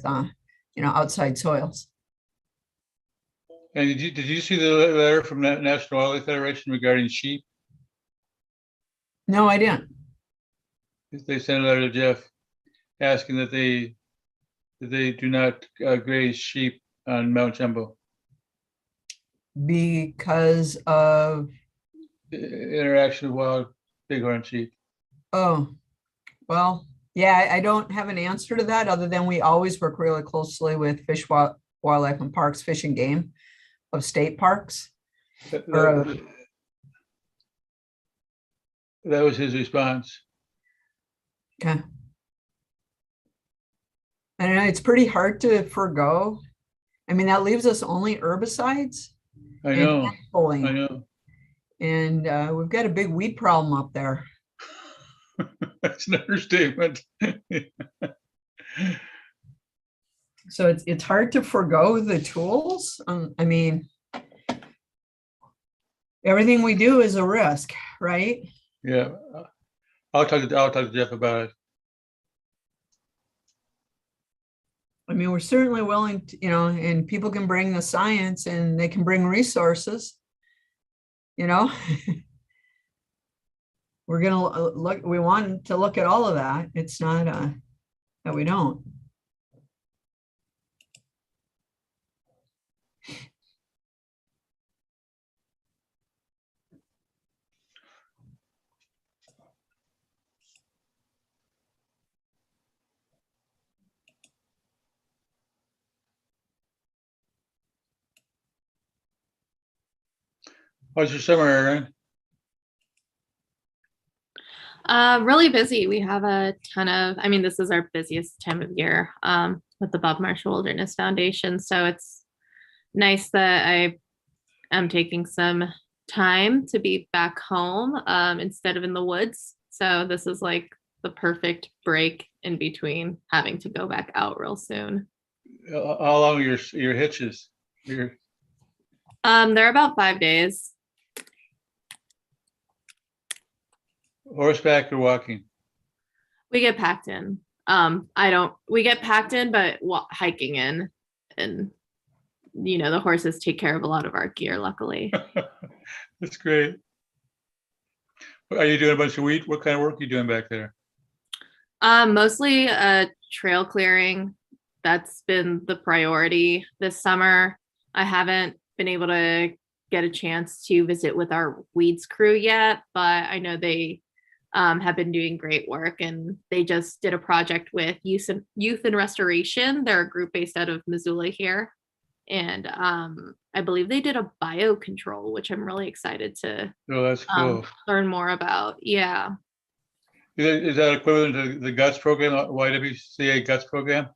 outside soils. And did you see the letter from the National Wildlife Federation regarding sheep? No, I didn't. They sent a letter to Jeff asking that they do not graze sheep on Mount Jumbo. Because of, Interaction with wild bighorn sheep. oh, well, yeah, I don't have an answer to that other than we always work really closely with Wildlife and Parks, Fish and Game of state parks. That Or, was his response. okay. I know it's pretty hard to forego. I mean, that leaves us only herbicides I and know. hand pulling. I know. And we've got a big weed problem up there. That's an understatement. So it's hard to forego the tools. I mean, everything we do is a risk, right? Yeah. I'll talk to Jeff about it. I mean, we're certainly willing to, and people can bring the science and they can bring resources, we're gonna look, we want to look at all of that. It's not that we don't. How's your summer, Erin? Really busy. We have a ton of, I mean, this is our busiest time of year with the Bob Marshall Wilderness Foundation. So it's nice that I am taking some time to be back home instead of in the woods. So this is like the perfect break in between having to go back out real soon. How long are your hitches? They're about 5 days. Horseback or walking? We get packed in. We get packed in, but hiking in, and the horses take care of a lot of our gear, luckily. That's great. Are you doing a bunch of weed? What kind of work are you doing back there? Mostly trail clearing. That's been the priority this summer. I haven't been able to get a chance to visit with our weeds crew yet, but I know they have been doing great work, and they just did a project with Youth and Restoration. They're a group based out of Missoula here, and I believe they did a biocontrol, which I'm really excited to that's cool. Learn more about. Yeah. Is that equivalent to the GUTS program, YWCA GUTS program?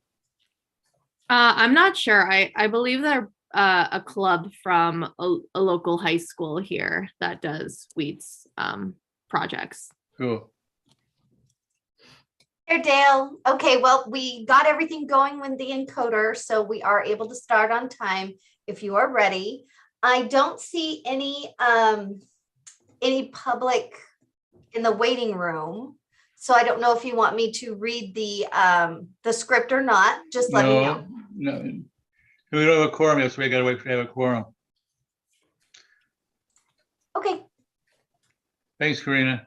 I'm not sure. I believe they're a club from a local high school here that does weeds projects. Cool. Here, Dale. Okay, well, we got everything going with the encoder, so we are able to start on time if you are ready. I don't see any public in the waiting room, so I don't know if you want me to read the script or not. Just let me know. No, we don't have a quorum yet, so we gotta wait for to have a quorum. Okay. Thanks, Karina.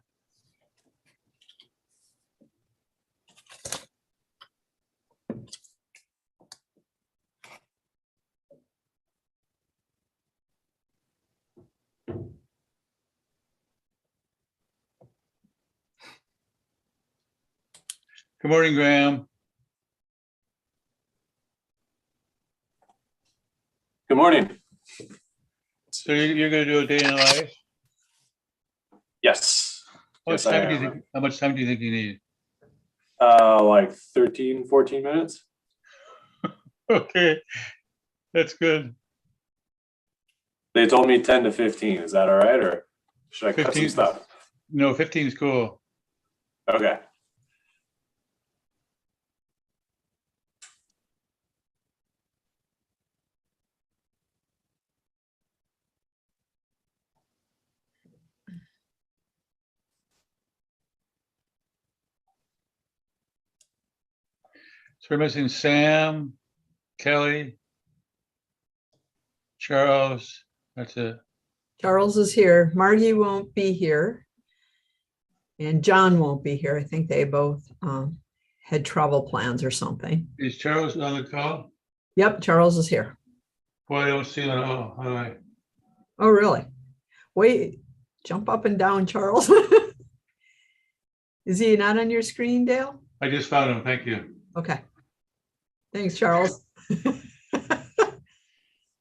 Good morning, Graham. Good morning. So you're going to do a day in the life? Yes. How much time do you think you need? Like 13, 14 minutes. Okay, that's good. They told me 10 to 15. Is that all right, or should I cut 15, some stuff? No, 15 is cool. Okay. So we're missing Sam, Kelly, Charles, that's it. Charles is here. Margie won't be here. And John won't be here. I think they both had travel plans or something. Is Charles on the call? Yep, Charles is here. Boy, I don't see him at all. How do I? Oh, really? Wait, jump up and down, Charles. Is he not on your screen, Dale? I just found him, thank you. Okay. Thanks, Charles.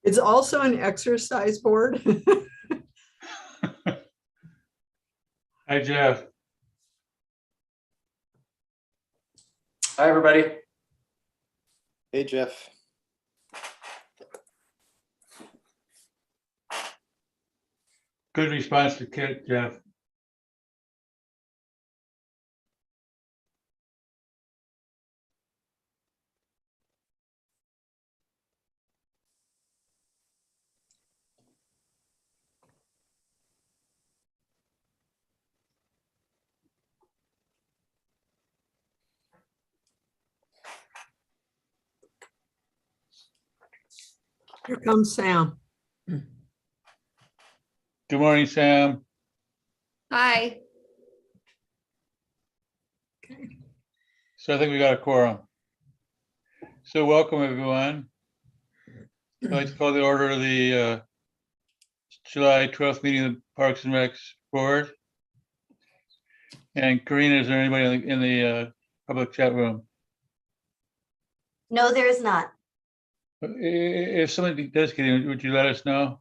It's also an exercise board. Hi, Jeff. Hi, everybody. Hey, Jeff. Good response to Kit, Jeff. Here comes Sam. Good morning, Sam. Hi. So I think we got a quorum. So welcome, everyone. I'd like to call the order of the July 12th meeting of the Parks and Recs Board. And Karina, is there anybody in the public chat room? No, there is not. If somebody does get in, would you let us know?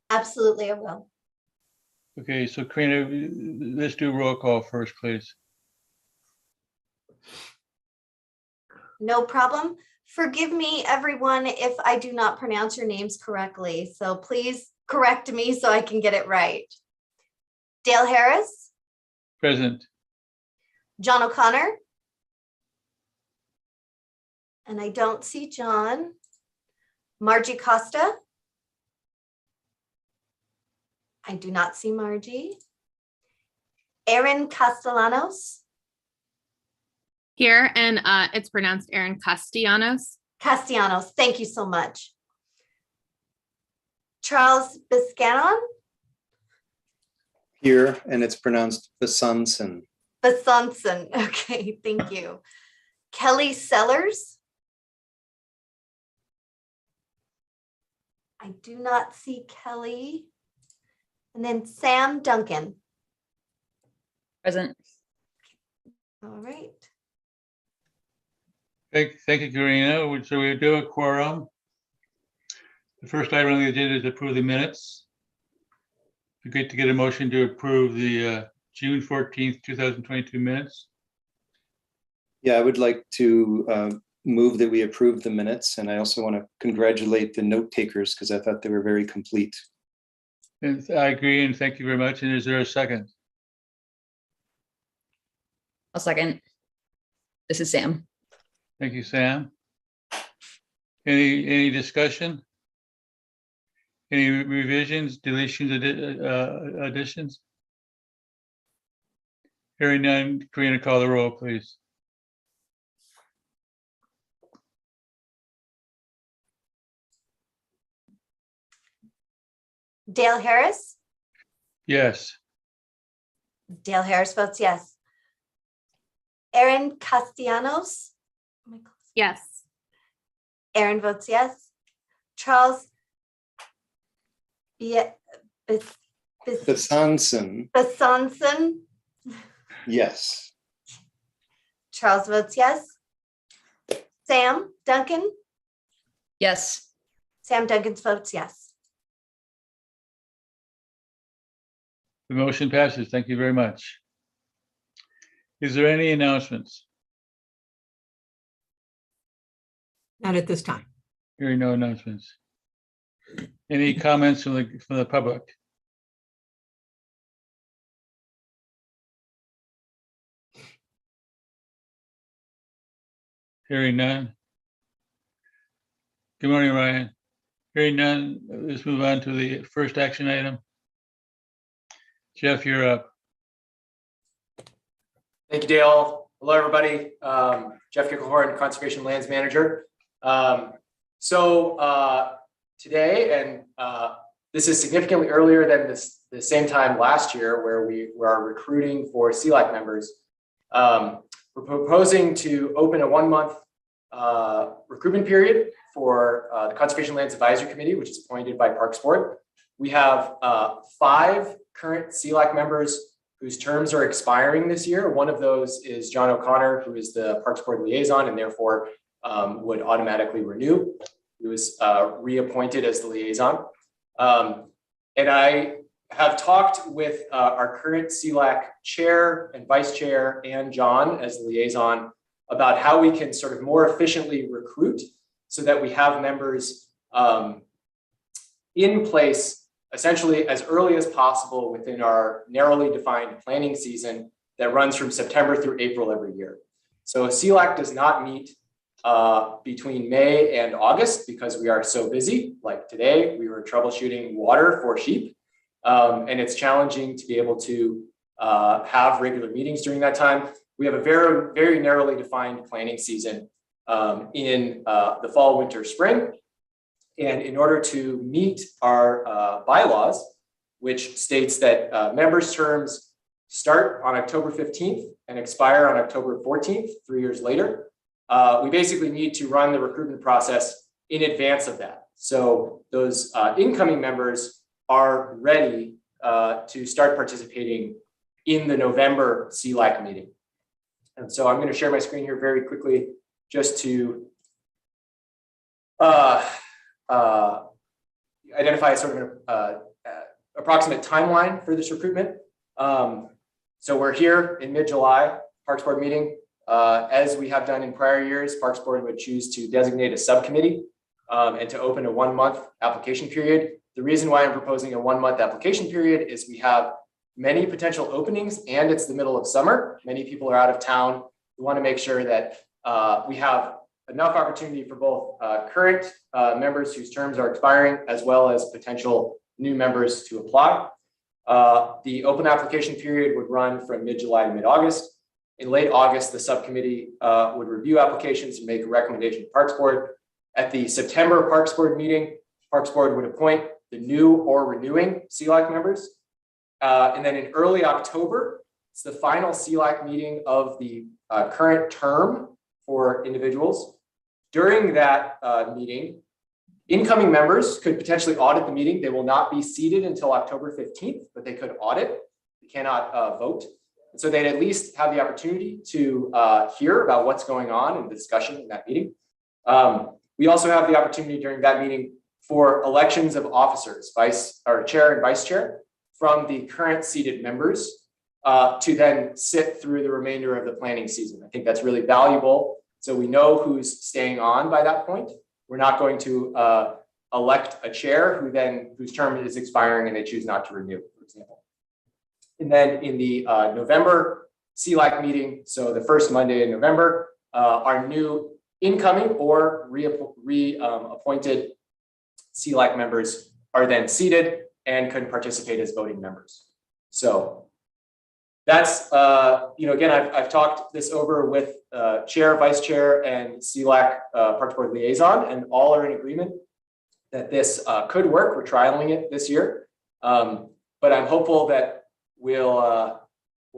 Absolutely, I will. Okay, so Karina, let's do roll call first, please. No problem. Forgive me, everyone, if I do not pronounce your names correctly. So please correct me so I can get it right. Dale Harris, Present. John O'Connor. And I don't see John. Margie Costa. I do not see Margie. Erin Castellanos. Here, and it's pronounced Erin Castellanos. Castellanos, thank you so much. Charles Biscanon. Here, and it's pronounced Besançon. Besançon, okay, thank you. Kelly Sellers. I do not see Kelly. And then Sam Duncan. Present. All right. Thank you, Karina. So we do a quorum. The first item on the agenda is approve the minutes. It'd be great to get a motion to approve the June 14th, 2022 minutes. Yeah, I would like to move that we approve the minutes, and I also want to congratulate the note takers because I thought they were very complete. And I agree, and thank you very much. And is there a second? I'll second. This is Sam. Thank you, Sam. Any discussion? Any revisions, deletions, additions? Hearing none, Karina, call the roll, please. Dale Harris. Yes. Dale Harris votes yes. Erin Castellanos. Am I close? Yes. Erin votes yes. Charles Besançon, Besançon. yes. Charles votes yes. Sam Duncan. Yes. Sam Duncan votes yes. The motion passes. Thank you very much. Is there any announcements? Not at this time. Hearing no announcements. Any comments from the public? Hearing none. Good morning, Ryan. Hearing none, let's move on to the first action item. Jeff, you're up. Thank you, Dale. Hello, everybody. Jeff Kicklehorn, Conservation Lands Manager. Today, and this is significantly earlier than the same time last year where we were recruiting for CLAC members. We're proposing to open a 1-month recruitment period for the Conservation Lands Advisory Committee, which is appointed by Parks Board. We have 5 current CLAC members whose terms are expiring this year. One of those is John O'Connor, who is the Parks Board liaison and therefore would automatically renew. He was reappointed as the liaison. And I have talked with our current CLAC chair and vice chair and John as the liaison about how we can sort of more efficiently recruit so that we have members in place essentially as early as possible within our narrowly defined planning season that runs from September through April every year. So CLAC does not meet between May and August because we are so busy. Like today, we were troubleshooting water for sheep, and it's challenging to be able to have regular meetings during that time. We have a very, very narrowly defined planning season in the fall, winter, spring. And in order to meet our bylaws, which states that members' terms start on October 15th and expire on October 14th, 3 years later, we basically need to run the recruitment process in advance of that. So those incoming members are ready to start participating in the November CLAC meeting. And so I'm going to share my screen here very quickly just to identify a sort of an approximate timeline for this recruitment. So we're here in mid-July, Parks Board meeting. As we have done in prior years, Parks Board would choose to designate a subcommittee and to open a 1-month application period. The reason why I'm proposing a 1-month application period is we have many potential openings and it's the middle of summer. Many people are out of town. We want to make sure that we have enough opportunity for both current members whose terms are expiring as well as potential new members to apply. The open application period would run from mid-July to mid-August. In late August, the subcommittee would review applications and make a recommendation to Parks Board. At the September Parks Board meeting, Parks Board would appoint the new or renewing CLAC members. And then in early October, it's the final CLAC meeting of the current term for individuals. During that meeting, incoming members could potentially audit the meeting. They will not be seated until October 15th, but they could audit. They cannot vote. And so they'd at least have the opportunity to hear about what's going on in the discussion in that meeting. We also have the opportunity during that meeting for elections of officers, chair and vice chair, from the current seated members to then sit through the remainder of the planning season. I think that's really valuable. So we know who's staying on by that point. We're not going to elect a chair whose term is expiring and they choose not to renew, for example. And then in the November CLAC meeting, so the first Monday in November, our new incoming or reappointed CLAC members are then seated and can participate as voting members. So that's, again, I've talked this over with chair, vice chair, and CLAC Parks Board liaison, and all are in agreement that this could work. We're trialing it this year, but I'm hopeful that we'll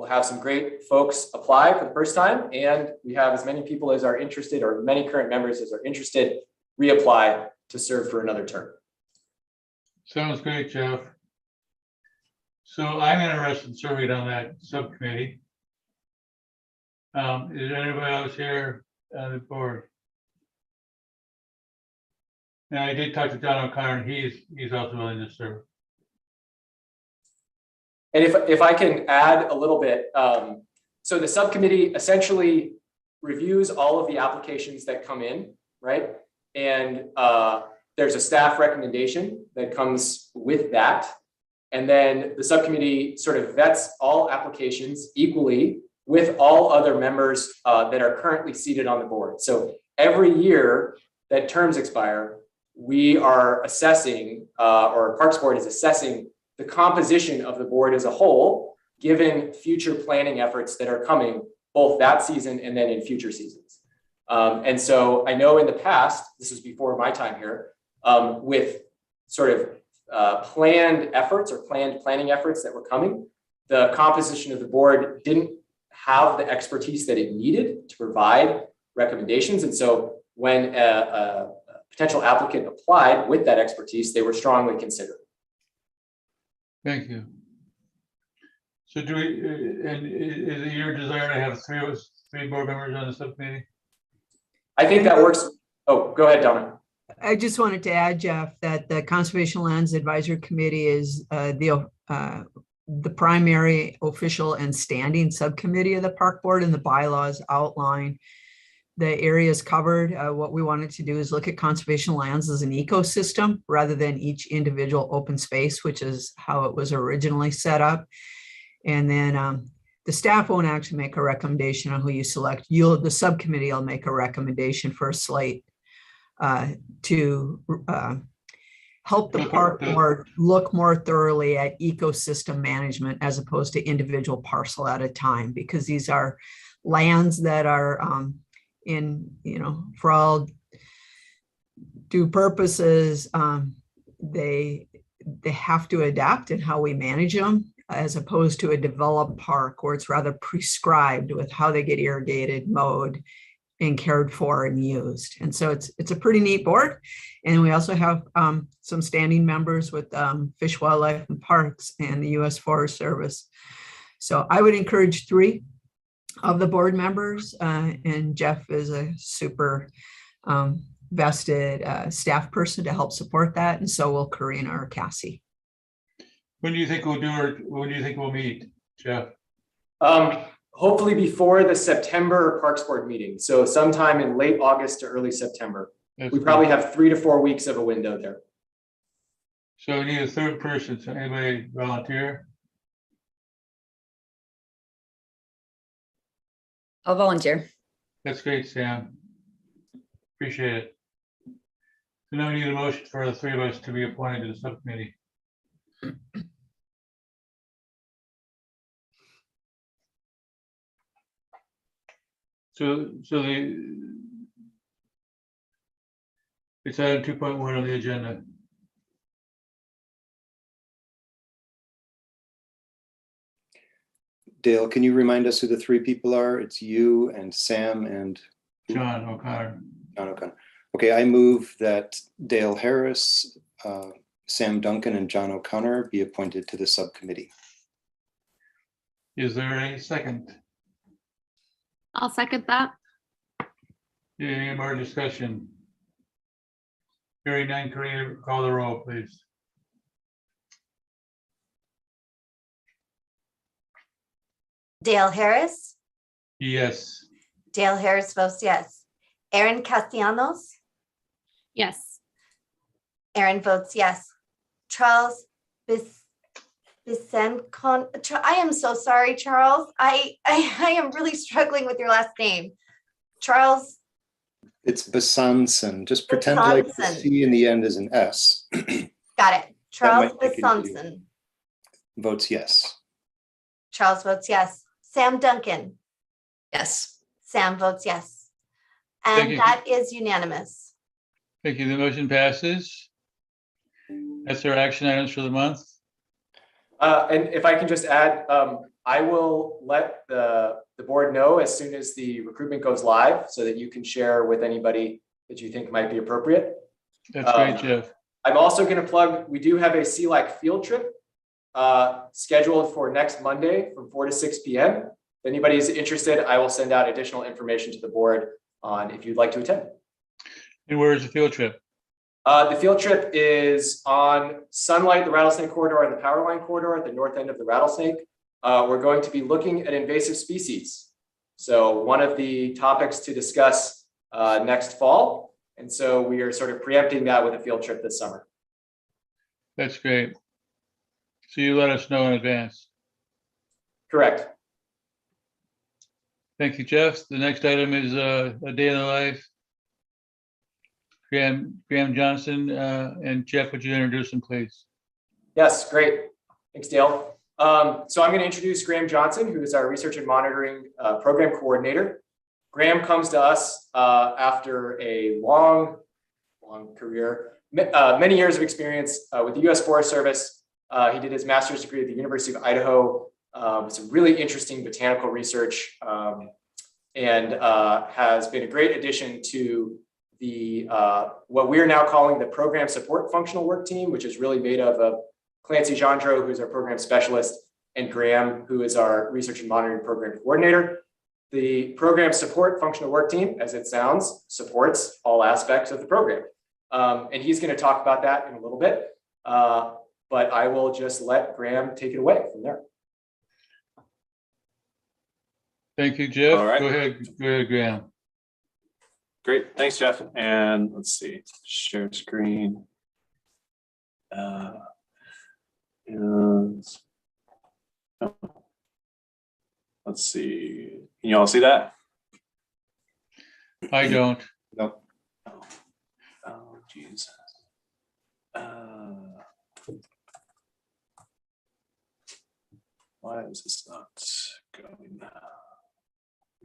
have some great folks apply for the first time, and we have as many people as are interested, or many current members as are interested, reapply to serve for another term. Sounds great, Jeff. So I'm interested in serving on that subcommittee. Is there anybody else here on the board? Now, I did talk to John O'Connor, and he's also willing to serve. And if I can add a little bit, so the subcommittee essentially reviews all of the applications that come in, right? And there's a staff recommendation that comes with that. And then the subcommittee sort of vets all applications equally with all other members that are currently seated on the board. So every year that terms expire, we are assessing, or Parks Board is assessing the composition of the board as a whole, given future planning efforts that are coming both that season and then in future seasons. And so I know in the past, this was before my time here, with sort of planned efforts or planned planning efforts that were coming, the composition of the board didn't have the expertise that it needed to provide recommendations. And so when a potential applicant applied with that expertise, they were strongly considered. Thank you. So do we, and is it your desire to have three board members on the subcommittee? I think that works. Oh, go ahead, Donna. I just wanted to add, Jeff, that the Conservation Lands Advisory Committee is the primary official and standing subcommittee of the park board, and the bylaws outline the areas covered. What we wanted to do is look at conservation lands as an ecosystem rather than each individual open space, which is how it was originally set up. And then the staff won't actually make a recommendation on who you select. The subcommittee will make a recommendation for a slate to help the park board look more thoroughly at ecosystem management as opposed to individual parcel at a time, because these are lands that are for all due purposes, they have to adapt in how we manage them, as opposed to a developed park where it's rather prescribed with how they get irrigated, mowed, and cared for and used. And so it's a pretty neat board. And we also have some standing members with Fish, Wildlife, and Parks and the U.S. Forest Service. So I would encourage 3 of the board members, and Jeff is a super vested staff person to help support that. And so will Karina or Cassie. When do you think we'll do it? When do you think we'll meet, Jeff? Hopefully before the September Parks Board meeting. So sometime in late August to early September. We probably have 3 to 4 weeks of a window there. So we need a third person. So anybody volunteer? I'll volunteer. That's great, Sam. Appreciate it. So now we need a motion for the 3 of us to be appointed to the subcommittee. So it's item 2.1 on the agenda. Dale, can you remind us who the 3 people are? It's you and Sam and John O'Connor. John O'Connor. Okay, I move that Dale Harris, Sam Duncan, and John O'Connor be appointed to the subcommittee. Is there a second? I'll second that. Any more discussion? Hearing none, Karina, call the roll, please. Dale Harris. Yes. Dale Harris votes yes. Erin Castellanos. Yes. Erin votes yes. Charles Bisencon. I am so sorry, Charles. I am really struggling with your last name. Charles. It's Besançon. Just pretend like the Besançon. C in the end is an S. Got it. Charles might make it easier. Besançon. Votes yes. Charles votes yes. Sam Duncan. Yes. Sam votes yes. Thank And you. that is unanimous. Thank you. The motion passes. That's our action items for the month. And if I can just add, I will let the board know as soon as the recruitment goes live so that you can share with anybody that you think might be appropriate. That's great, Jeff. I'm also going to plug, we do have a CLAC field trip scheduled for next Monday from 4 to 6 p.m. If anybody is interested, I will send out additional information to the board on if you'd like to attend. And where is the field trip? The field trip is on Sunlight, the Rattlesnake Corridor, and the Powerline Corridor at the north end of the Rattlesnake. We're going to be looking at invasive species. So one of the topics to discuss next fall. And so we are sort of preempting that with a field trip this summer. That's great. So you let us know in advance. Correct. Thank you, Jeff. The next item is a day in the life. Graham Johnson, and Jeff, would you introduce him, please? Yes, great. Thanks, Dale. So I'm going to introduce Graham Johnson, who is our research and monitoring program coordinator. Graham comes to us after a long career, many years of experience with the U.S. Forest Service. He did his master's degree at the University of Idaho. Some really interesting botanical research, and has been a great addition to the what we're now calling the Program Support Functional Work Team, which is really made up of Clancy Jandro, who's our program specialist, and Graham, who is our research and monitoring program coordinator. The Program Support Functional Work Team, as it sounds, supports all aspects of the program. And he's going to talk about that in a little bit, but I will just let Graham take it away from there. Thank you, Jeff. All right. Go ahead, Graham. Great, thanks, Jeff. And let's see, share screen. And let's see, can you all see that? I don't. No. Oh, geez. Why is this not going now?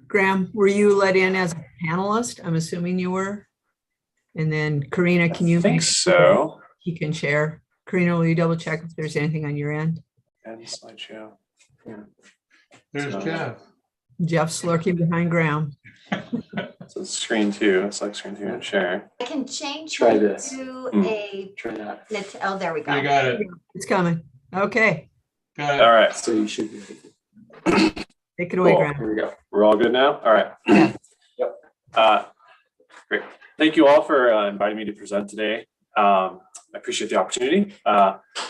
Graham, were you let in as a panelist? I'm assuming you were. And then Karina, can you I think make so. you can share? Karina, will you double check if there's anything on your end? And slideshow. There's So- Jeff. Jeff's lurking behind Graham. So screen two, select screen two and share. I can change Try it this. to Hmm. a, Try that. oh, there we go. You got it. It's coming. Okay, Got it. All right, So you should be. take it away, Cool. Graham. Here we go. we're all good now? All right. Yeah. Yep. Great. Thank you all for inviting me to present today. I appreciate the opportunity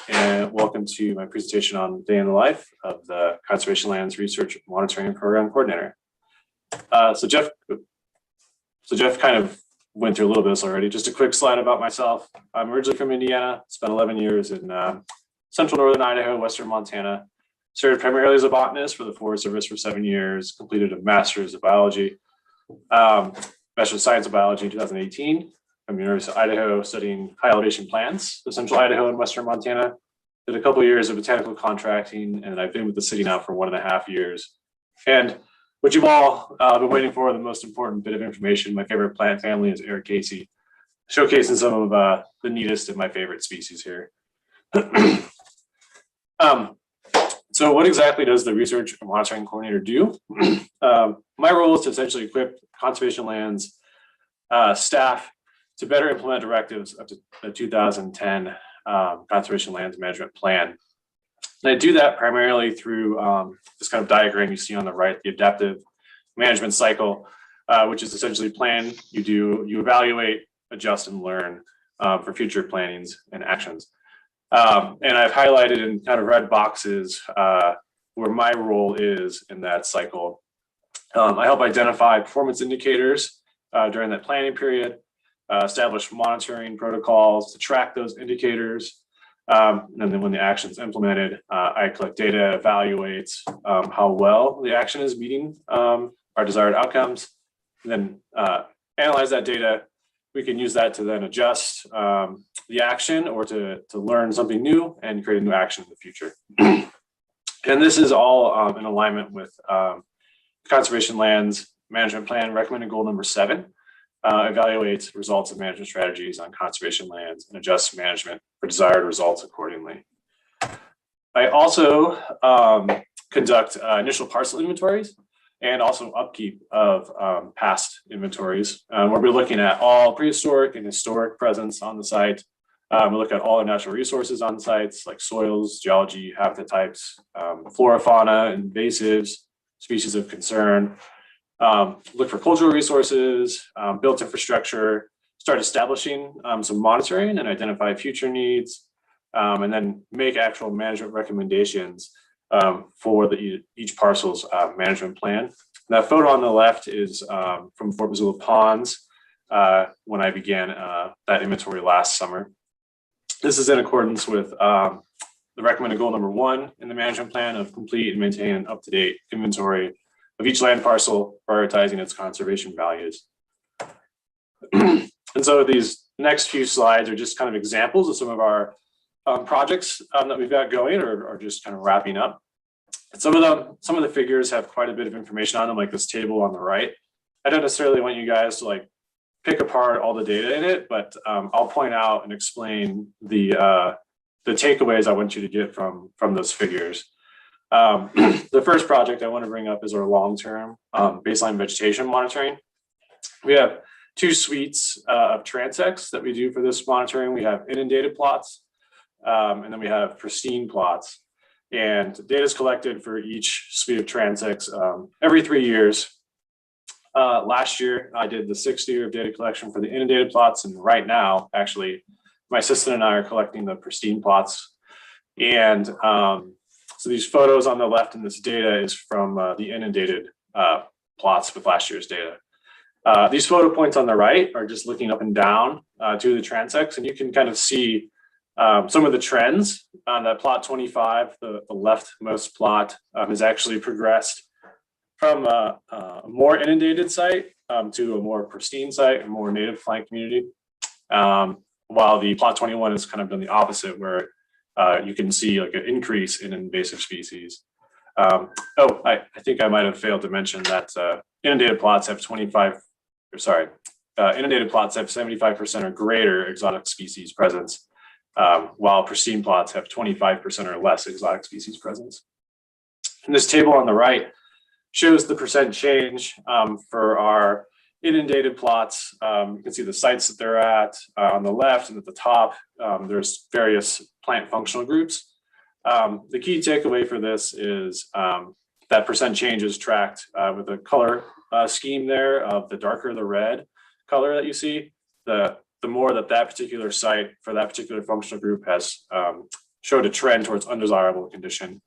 and welcome to my presentation on Day in the Life of the Conservation Lands Research Monitoring Program Coordinator. So Jeff kind of went through a little bit of this already. Just a quick slide about myself. I'm originally from Indiana, spent 11 years in central northern Idaho, western Montana. Started primarily as a botanist for the Forest Service for 7 years, completed a master's of biology, Bachelor of Science of Biology in 2018 from the University of Idaho, studying high elevation plants in central Idaho and western Montana. Did a couple of years of botanical contracting, and I've been with the city now for 1.5 years. And what you've all been waiting for, the most important bit of information, my favorite plant family is Ericaceae, showcasing some of the neatest and my favorite species here. So what exactly does the research and monitoring coordinator do? My role is to essentially equip conservation lands staff to better implement directives of the 2010 Conservation Lands Management Plan. And I do that primarily through this kind of diagram you see on the right, the adaptive management cycle, which is essentially plan, you evaluate, adjust, and learn for future plannings and actions. And I've highlighted in kind of red boxes where my role is in that cycle. I help identify performance indicators during that planning period, establish monitoring protocols to track those indicators. And then when the action is implemented, I collect data, evaluate how well the action is meeting our desired outcomes, and then analyze that data. We can use that to then adjust the action or to learn something new and create a new action in the future. And this is all in alignment with Conservation Lands Management Plan recommended goal number 7, evaluates results of management strategies on conservation lands and adjusts management for desired results accordingly. I also conduct initial parcel inventories and also upkeep of past inventories, where we're looking at all prehistoric and historic presence on the site. We look at all the natural resources on sites like soils, geology, habitat types, flora, fauna, invasives, species of concern. Look for cultural resources, built infrastructure, start establishing some monitoring and identify future needs, and then make actual management recommendations for each parcel's management plan. That photo on the left is from Fort Missoula Ponds when I began that inventory last summer. This is in accordance with the recommended goal number 1 in the management plan of complete and maintain an up-to-date inventory of each land parcel, prioritizing its conservation values. And so these next few slides are just kind of examples of some of our projects that we've got going or just kind of wrapping up. And some of the figures have quite a bit of information on them, like this table on the right. I don't necessarily want you guys to like pick apart all the data in it, but I'll point out and explain the takeaways I want you to get from those figures. The first project I want to bring up is our long-term baseline vegetation monitoring. We have two suites of transects that we do for this monitoring. We have inundated plots, and then we have pristine plots. And data is collected for each suite of transects every 3 years. Last year, I did the 6th year of data collection for the inundated plots. And right now, actually, my assistant and I are collecting the pristine plots. And so these photos on the left in this data is from the inundated plots with last year's data. These photo points on the right are just looking up and down to the transects, and you can kind of see some of the trends on that plot 25, the leftmost plot has actually progressed from a more inundated site to a more pristine site, a more native plant community. While the plot 21 has kind of done the opposite, where you can see like an increase in invasive species. I think I might have failed to mention that inundated plots have 75% or greater exotic species presence, while pristine plots have 25% or less exotic species presence. And this table on the right shows the percent change for our inundated plots. You can see the sites that they're at on the left, and at the top, there's various plant functional groups. The key takeaway for this is that percent change is tracked with a color scheme there of the darker the red color that you see, the more that particular site for that particular functional group has showed a trend towards undesirable condition,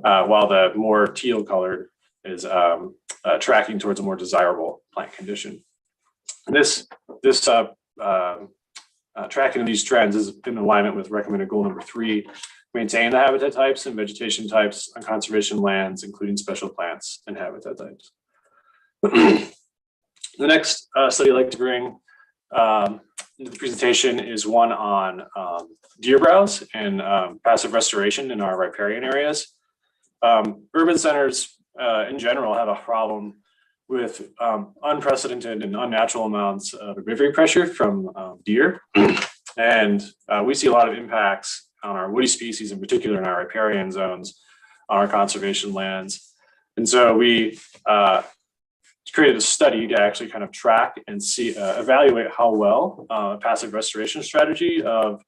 while the more teal colored is tracking towards a more desirable plant condition. This tracking of these trends is in alignment with recommended goal number 3, maintain the habitat types and vegetation types on conservation lands, including special plants and habitat types. The next study I'd like to bring into the presentation is one on deer browse and passive restoration in our riparian areas. Urban centers in general have a problem with unprecedented and unnatural amounts of herbivory pressure from deer. And we see a lot of impacts on our woody species, in particular in our riparian zones, on our conservation lands. And so we created a study to actually kind of track and see, evaluate how well a passive restoration strategy of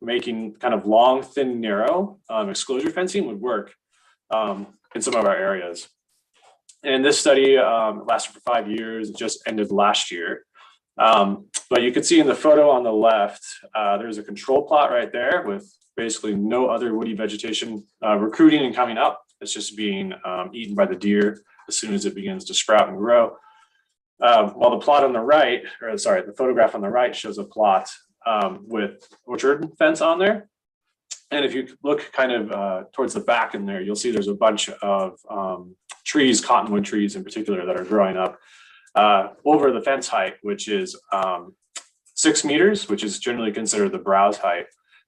making kind of long, thin, narrow exclosure fencing would work in some of our areas. And this study lasted for 5 years, just ended last year. But you can see in the photo on the left, there's a control plot right there with basically no other woody vegetation recruiting and coming up. It's just being eaten by the deer as soon as it begins to sprout and grow. While the plot on the right, or sorry, the photograph on the right shows a plot with orchard fence on there. And if you look kind of towards the back in there, you'll see there's a bunch of trees, cottonwood trees in particular, that are growing up over the fence height, which is 6 meters, which is generally considered the browse height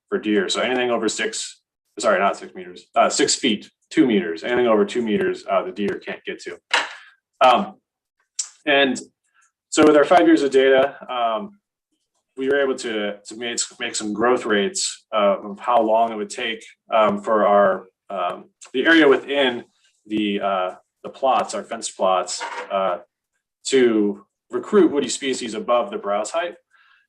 for deer. So anything over 6 feet, 2 meters, anything over 2 meters, the deer can't get to. And so with our 5 years of data, we were able to make some growth rates of how long it would take for our the area within the plots, our fence plots, to recruit woody species above the browse height.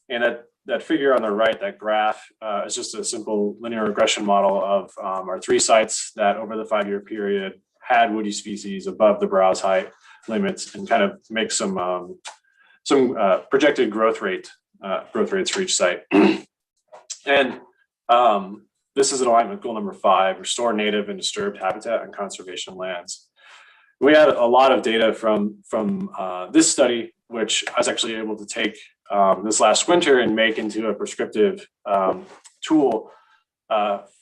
And that figure on the right, that graph, is just a simple linear regression model of our 3 sites that over the 5-year period had woody species above the browse height limits, and kind of make some projected growth rates for each site. And this is in alignment with goal number 5, restore native and disturbed habitat on conservation lands. We had a lot of data from this study, which I was actually able to take this last winter and make into a prescriptive tool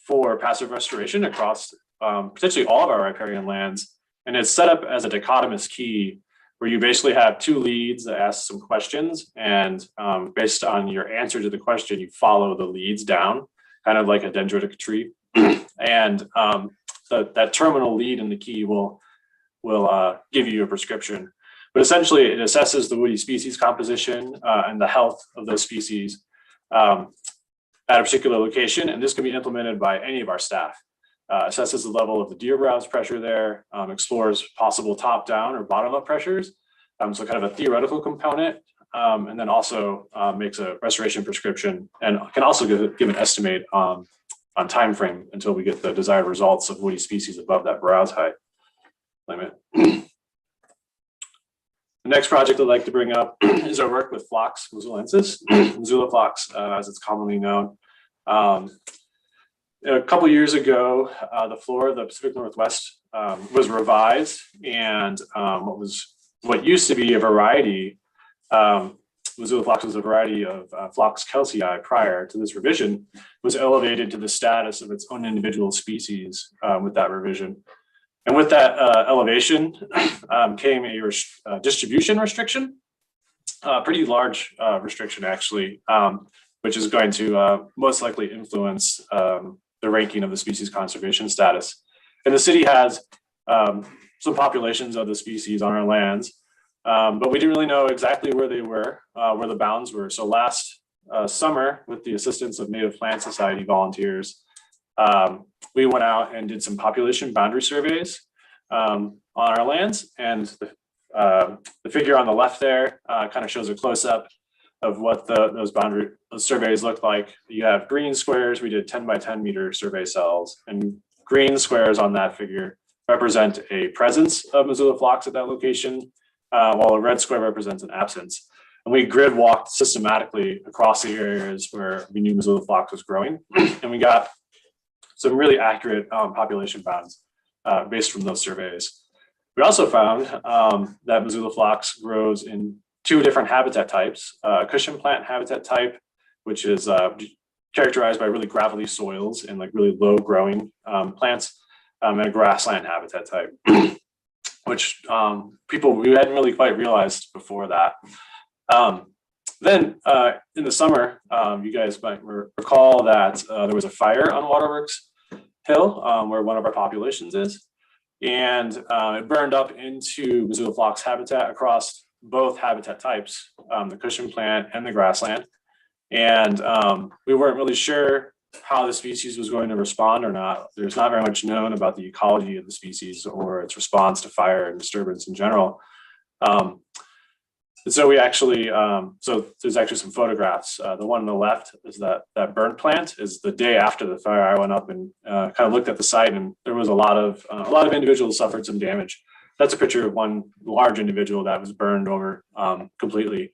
for passive restoration across potentially all of our riparian lands. And it's set up as a dichotomous key, where you basically have 2 leads that ask some questions, and based on your answer to the question, you follow the leads down, kind of like a dendritic tree. And that terminal lead in the key will give you a prescription. But essentially, it assesses the woody species composition and the health of those species at a particular location. And this can be implemented by any of our staff. Assesses the level of the deer browse pressure there, explores possible top-down or bottom-up pressures. So kind of a theoretical component, and then also makes a restoration prescription and can also give an estimate on time frame until we get the desired results of woody species above that browse height limit. The next project I'd like to bring up is our work with Phlox missoulaensis, Missoula phlox, as it's commonly known. A couple years ago, the flora of the Pacific Northwest was revised, and what used to be a variety, Missoula phlox was a variety of Phlox kelsey prior to this revision, was elevated to the status of its own individual species with that revision. And with that elevation came a distribution restriction, a pretty large restriction actually, which is going to most likely influence the ranking of the species conservation status. And the city has some populations of the species on our lands, but we didn't really know exactly where they were, where the bounds were. So last summer, with the assistance of Native Plant Society volunteers, we went out and did some population boundary surveys on our lands. And the figure on the left there kind of shows a close-up of what those surveys look like. You have green squares. We did 10 by 10 meter survey cells, and green squares on that figure represent a presence of Missoula phlox at that location, while a red square represents an absence. And we grid walked systematically across the areas where we knew Missoula phlox was growing, and we got some really accurate population bounds based from those surveys. We also found that Missoula phlox grows in 2 different habitat types, cushion plant habitat type, which is characterized by really gravelly soils and like really low growing plants, and a grassland habitat type, which we hadn't really quite realized before that. Then in the summer, you guys might recall that there was a fire on Waterworks Hill where one of our populations is, and it burned up into Missoula phlox habitat across both habitat types, the cushion plant and the grassland. And we weren't really sure how the species was going to respond or not. There's not very much known about the ecology of the species or its response to fire and disturbance in general. And so we actually, so there's actually some photographs. The one on the left is that burnt plant is the day after the fire. I went up and kind of looked at the site, and there was a lot of individuals suffered some damage. That's a picture of one large individual that was burned over completely.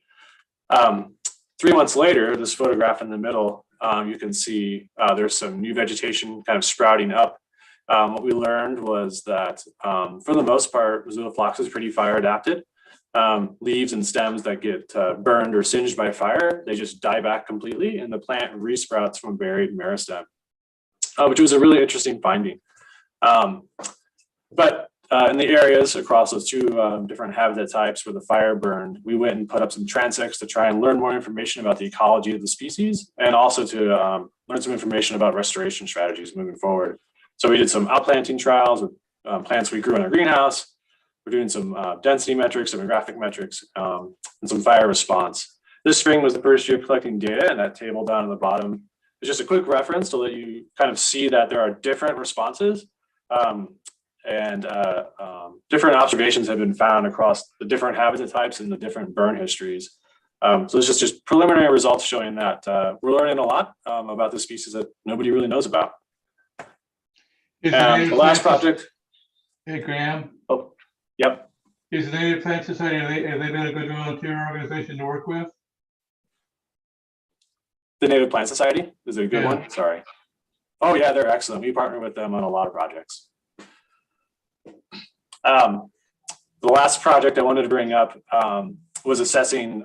3 months later, this photograph in the middle, you can see there's some new vegetation kind of sprouting up. What we learned was that for the most part, Missoula phlox is pretty fire adapted. Leaves and stems that get burned or singed by fire, they just die back completely, and the plant resprouts from a buried meristem, which was a really interesting finding. But in the areas across those 2 different habitat types where the fire burned, we went and put up some transects to try and learn more information about the ecology of the species, and also to learn some information about restoration strategies moving forward. So we did some outplanting trials with plants we grew in our greenhouse. We're doing some density metrics, demographic metrics, and some fire response. This spring was the first year collecting data, and that table down at the bottom is just a quick reference to let you kind of see that there are different responses and different observations have been found across the different habitat types and the different burn histories. So this is just preliminary results showing that we're learning a lot about the species that nobody really knows about. Is The last project. Hey, Graham. Oh, yep. Is the Native Plant Society, have they been a good volunteer organization to work with? The Native Plant Society is a good Yeah. one. Sorry. Oh yeah, they're excellent. We partner with them on a lot of projects. The last project I wanted to bring up was assessing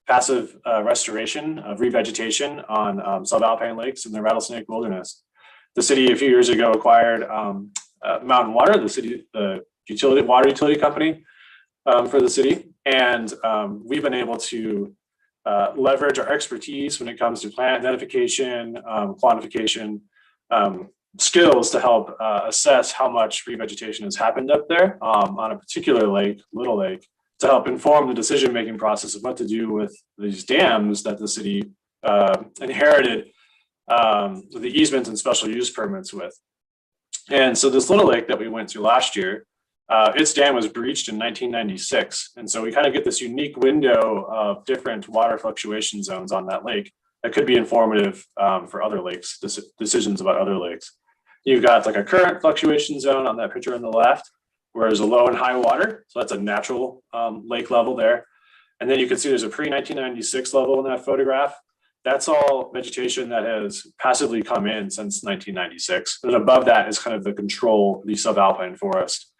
passive restoration of revegetation on subalpine lakes in the Rattlesnake Wilderness. The city a few years ago acquired Mountain Water, the water utility company for the city, and we've been able to leverage our expertise when it comes to plant identification, quantification, skills to help assess how much revegetation has happened up there on a particular lake, Little Lake, to help inform the decision-making process of what to do with these dams that the city inherited the easements and special use permits with. And so this little lake that we went to last year, its dam was breached in 1996. And so we kind of get this unique window of different water fluctuation zones on that lake that could be informative for other lakes, decisions about other lakes. You've got like a current fluctuation zone on that picture on the left, where there's a low and high water. So that's a natural lake level there. And then you can see there's a pre-1996 level in that photograph. That's all vegetation that has passively come in since 1996. And above that is kind of the control, the subalpine forest.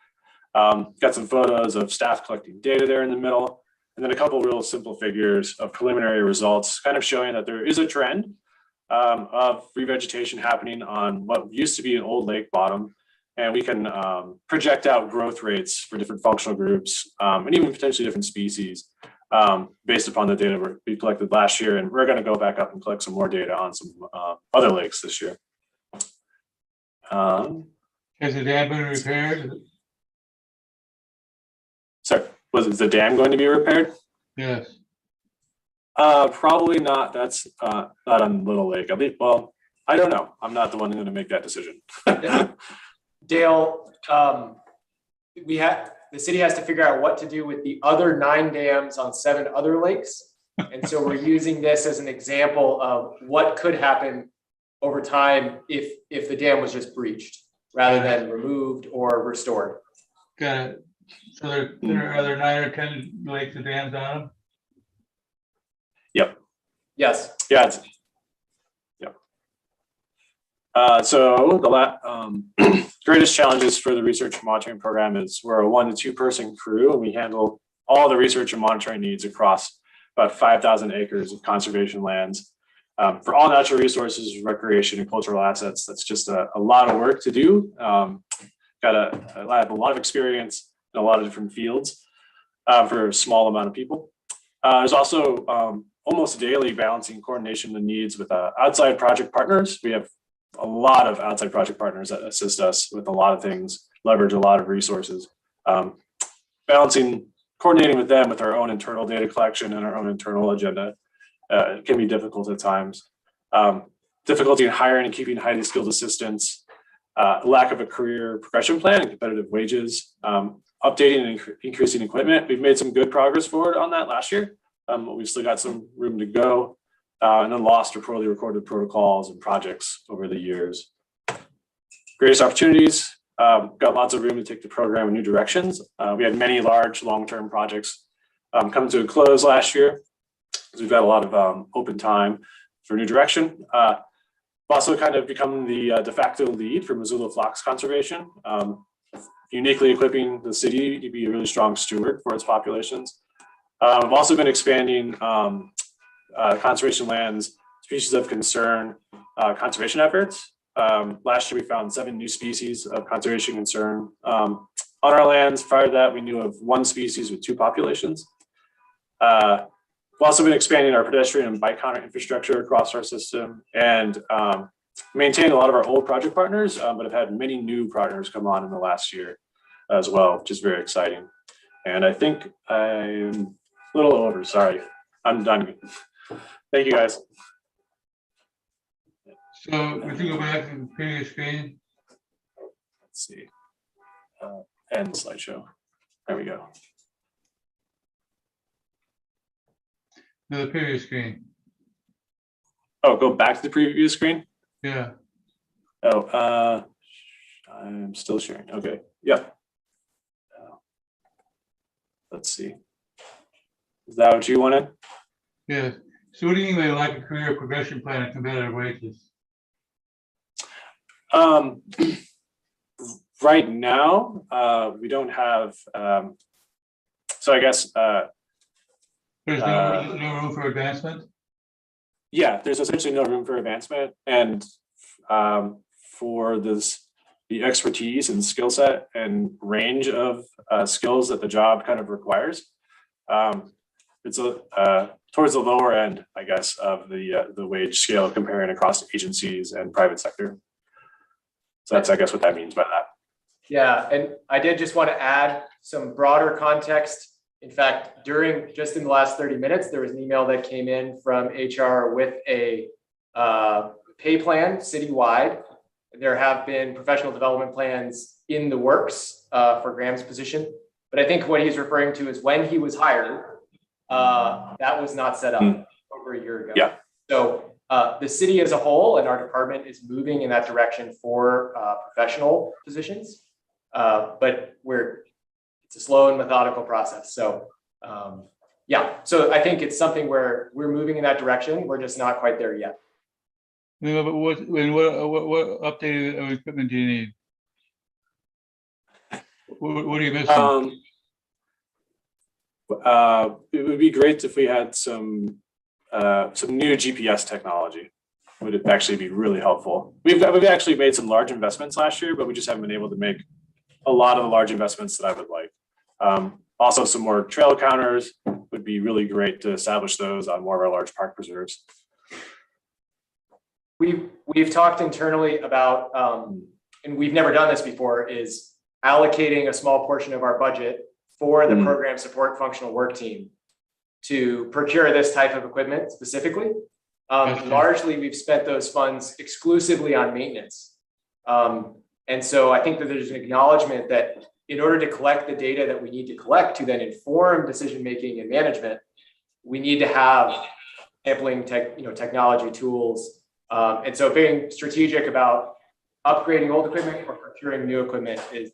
Got some photos of staff collecting data there in the middle, and then a couple real simple figures of preliminary results, kind of showing that there is a trend of revegetation happening on what used to be an old lake bottom. And we can project out growth rates for different functional groups and even potentially different species based upon the data we collected last year. And we're going to go back up and collect some more data on some other lakes this year. Has the dam been repaired? Sorry, was the dam going to be repaired? Yes. Probably not. That's not on Little Lake. Well, I don't know. I'm not the one going to make that decision. Dale, the city has to figure out what to do with the other 9 dams on 7 other lakes. And so we're using this as an example of what could happen over time if the dam was just breached rather than removed or restored. Got it. So there are there 9 or 10 lakes and dams on them? Yep. Yes. Yeah. Yep. So the greatest challenges for the research and monitoring program is we're a 1 to 2 person crew, and we handle all the research and monitoring needs across about 5,000 acres of conservation lands. For all natural resources, recreation, and cultural assets, that's just a lot of work to do. I have a lot of experience in a lot of different fields for a small amount of people. There's also almost daily balancing coordination and needs with outside project partners. We have a lot of outside project partners that assist us with a lot of things, leverage a lot of resources. Coordinating with them with our own internal data collection and our own internal agenda can be difficult at times. Difficulty in hiring and keeping highly skilled assistants, lack of a career progression plan and competitive wages, updating and increasing equipment. We've made some good progress forward on that last year. We've still got some room to go, and then lost or poorly recorded protocols and projects over the years. Greatest opportunities, got lots of room to take the program in new directions. We had many large long-term projects come to a close last year. So we've got a lot of open time for new direction. We've also kind of become the de facto lead for Missoula Phlox Conservation, uniquely equipping the city to be a really strong steward for its populations. We've also been expanding conservation lands, species of concern, conservation efforts. Last year, we found 7 new species of conservation concern on our lands. Prior to that, we knew of 1 species with 2 populations. We've also been expanding our pedestrian and bike counter infrastructure across our system and maintained a lot of our old project partners, but have had many new partners come on in the last year as well, which is very exciting. And I think I'm a little over, sorry. I'm done. Thank you, guys. So if you go back to the previous screen, Let's see. End slideshow. There we go. to the previous screen. Oh, go back to the previous screen? Yeah. Oh, I'm still sharing. Okay. Yeah. Let's see. Is that what you wanted? Yes. So what do you mean by lack of career progression plan and competitive wages? Right now, we don't have, so I guess, There's no room for advancement? yeah, there's essentially no room for advancement, and for the expertise and skill set and range of skills that the job kind of requires. It's towards the lower end, I guess, of the wage scale comparing across agencies and private sector. So that's, I guess, what that means by that. Yeah, and I did just want to add some broader context In fact, just in the last 30 minutes, there was an email that came in from HR with a pay plan citywide. There have been professional development plans in the works for Graham's position. But I think what he's referring to is when he was hired, that was not set up over a year ago. Yeah. So the city as a whole and our department is moving in that direction for professional positions. But it's a slow and methodical process. So yeah, so I think it's something where we're moving in that direction. We're just not quite there yet. But what updated equipment do you need? What are you missing? It would be great if we had some new GPS technology. Would it actually be really helpful? We've actually made some large investments last year, but we just haven't been able to make a lot of the large investments that I would like. Also, some more trail counters would be really great to establish those on more of our large park preserves. We've talked internally about, and we've never done this before, is allocating a small portion of our budget for the program support functional work team to procure this type of equipment specifically. Largely, we've spent those funds exclusively on maintenance. And so I think that there's an acknowledgement that in order to collect the data that we need to collect to then inform decision-making and management, we need to have sampling technology tools. And so being strategic about upgrading old equipment or procuring new equipment is.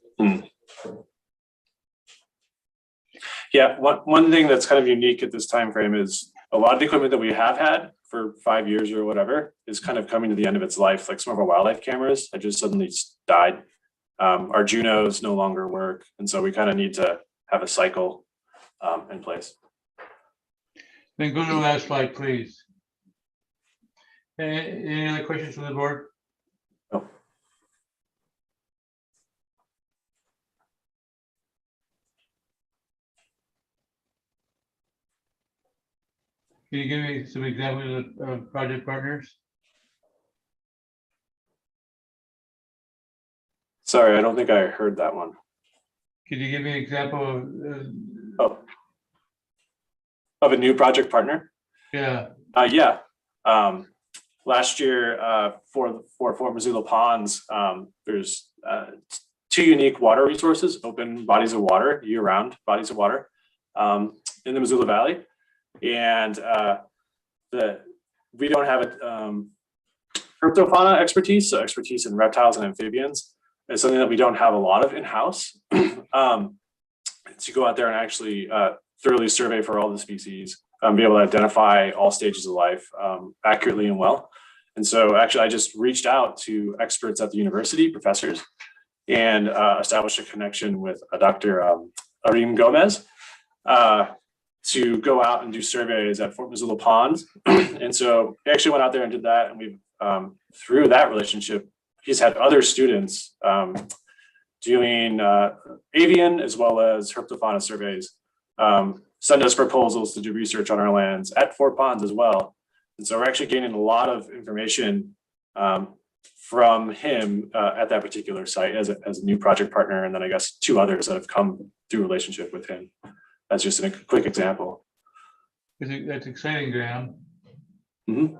Yeah, one thing that's kind of unique at this time frame is a lot of the equipment that we have had for 5 years or whatever is kind of coming to the end of its life. Like some of our wildlife cameras had just suddenly died. Our Junos no longer work, and so we kind of need to have a cycle in place. Then go to the last slide, please. Any other questions from the board? No. Can you give me some examples of project partners? Sorry, I don't think I heard that one. Could you give me an example of? Of a new project partner? Yeah. Yeah. Last year for Fort Missoula Ponds, there's 2 unique water resources, open bodies of water, year-round bodies of water in the Missoula Valley. And we don't have herpetofauna expertise, so expertise in reptiles and amphibians. It's something that we don't have a lot of in-house. To go out there and actually thoroughly survey for all the species, be able to identify all stages of life accurately and well. And so actually I just reached out to experts at the university, professors, and established a connection with Dr. Arim Gomez to go out and do surveys at Fort Missoula Ponds. And so he actually went out there and did that. And we've, through that relationship, he's had other students doing avian as well as herpetofauna surveys, send us proposals to do research on our lands at Fort Ponds as well. And so we're actually gaining a lot of information from him at that particular site as a new project partner. And then I guess 2 others that have come through relationship with him. That's just a quick example. That's exciting, Graham. Mm-hmm.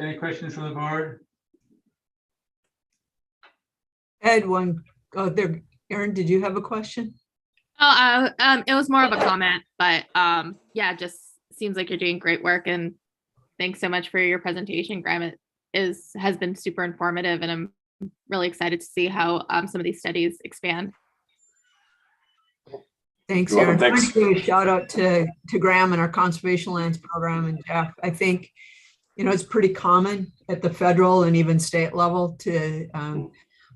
Any questions from the board? Ed, there, Erin, did you have a question? Oh, it was more of a comment, but yeah, just seems like you're doing great work, and thanks so much for your presentation, Graham. It has been super informative, and I'm really excited to see how some of these studies expand. Thanks, You're Erin. welcome. I want to give a shout out to Graham and our conservation lands program and Jeff. I think, it's pretty common at the federal and even state level to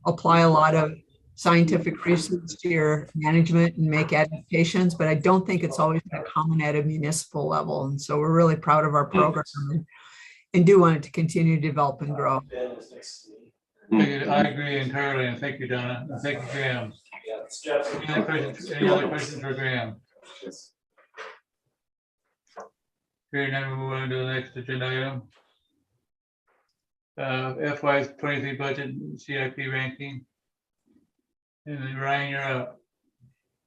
apply a lot of scientific research to your management and make adaptations, but I don't think it's always that common at a municipal level. And so we're really proud of our program and do want it to continue to develop and grow. I agree entirely, and thank you, Donna. And thank you, Graham. Any other questions for Graham? Hearing none, we'll move on to the next agenda item. FY 23 budget CIP ranking. And then Ryan, you're up.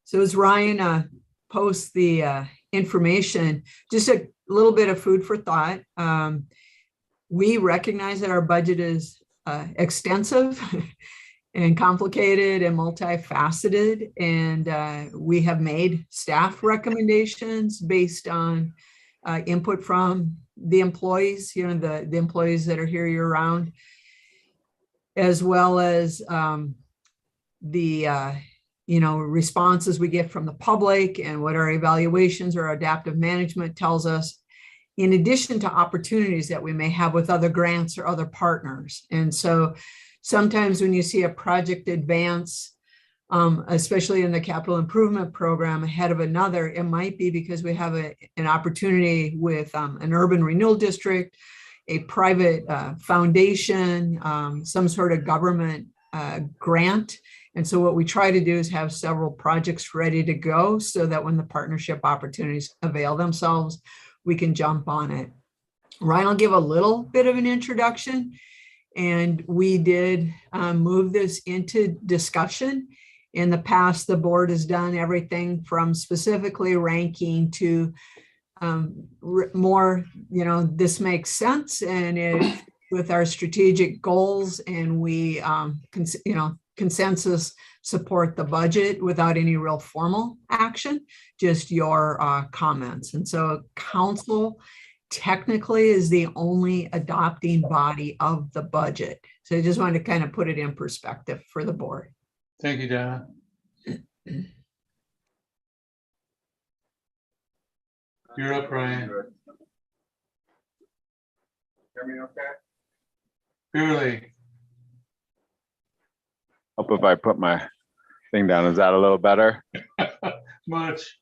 So as Ryan posts the information, just a little bit of food for thought. We recognize that our budget is extensive and complicated and multifaceted, and we have made staff recommendations based on input from the employees, the employees that are here year round, as well as the responses we get from the public and what our evaluations or adaptive management tells us, in addition to opportunities that we may have with other grants or other partners. And so sometimes when you see a project advance, especially in the capital improvement program ahead of another, it might be because we have an opportunity with an urban renewal district, a private foundation, some sort of government grant. And so what we try to do is have several projects ready to go so that when the partnership opportunities avail themselves, we can jump on it. Ryan will give a little bit of an introduction, and we did move this into discussion. In the past, the board has done everything from specifically ranking to more, this makes sense, and it with our strategic goals, and we, consensus support the budget without any real formal action, just your comments. And so council technically is the only adopting body of the budget. So I just wanted to kind of put it in perspective for the board. Thank you, Donna. You're up, Ryan. Hear me okay? Barely. Hope if I put my thing down, is that a little better? Much.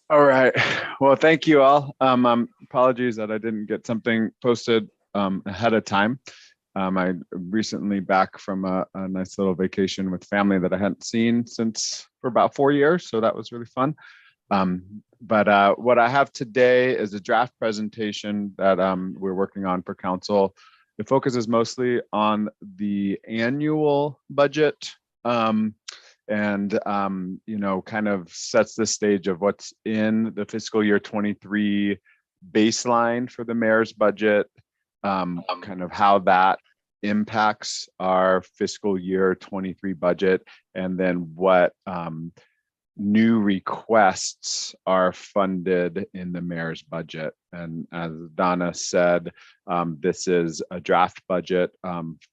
All right. Well, thank you all. Apologies that I didn't get something posted ahead of time. I recently back from a nice little vacation with family that I hadn't seen for about 4 years. So that was really fun. But what I have today is a draft presentation that we're working on for council. It focuses mostly on the annual budget and kind of sets the stage of what's in the fiscal year 23 baseline for the mayor's budget, kind of how that impacts our fiscal year 23 budget, and then what new requests are funded in the mayor's budget. And as Donna said, this is a draft budget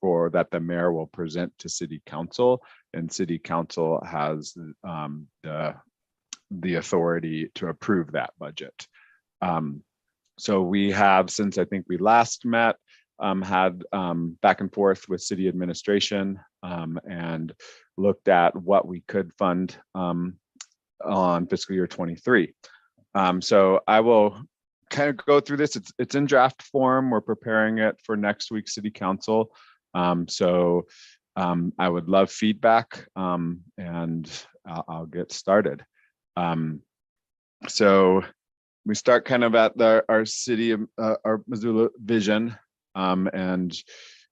for that the mayor will present to city council, and city council has the authority to approve that budget. So we have, since I think we last met, had back and forth with city administration and looked at what we could fund on fiscal year 23. So I will kind of go through this. It's in draft form. We're preparing it for next week's city council. So I would love feedback and I'll get started. So we start kind of at our city, our Missoula vision, and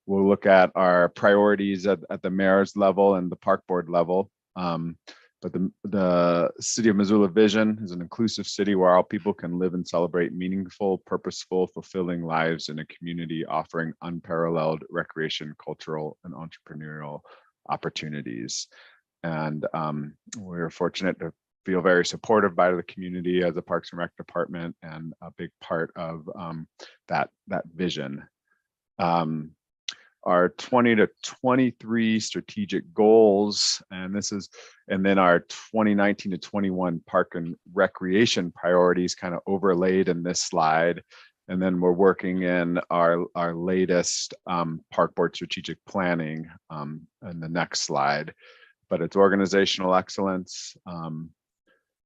we'll look at our priorities at the mayor's level and the park board level. But the city of Missoula vision is an inclusive city where all people can live and celebrate meaningful, purposeful, fulfilling lives in a community offering unparalleled recreation, cultural, and entrepreneurial opportunities. And we're fortunate to feel very supported by the community as a Parks and Rec department, and a big part of that vision. Our 20 to 23 strategic goals, and then our 2019 to 21 park and recreation priorities kind of overlaid in this slide. And then we're working in our latest park board strategic planning in the next slide. But it's organizational excellence.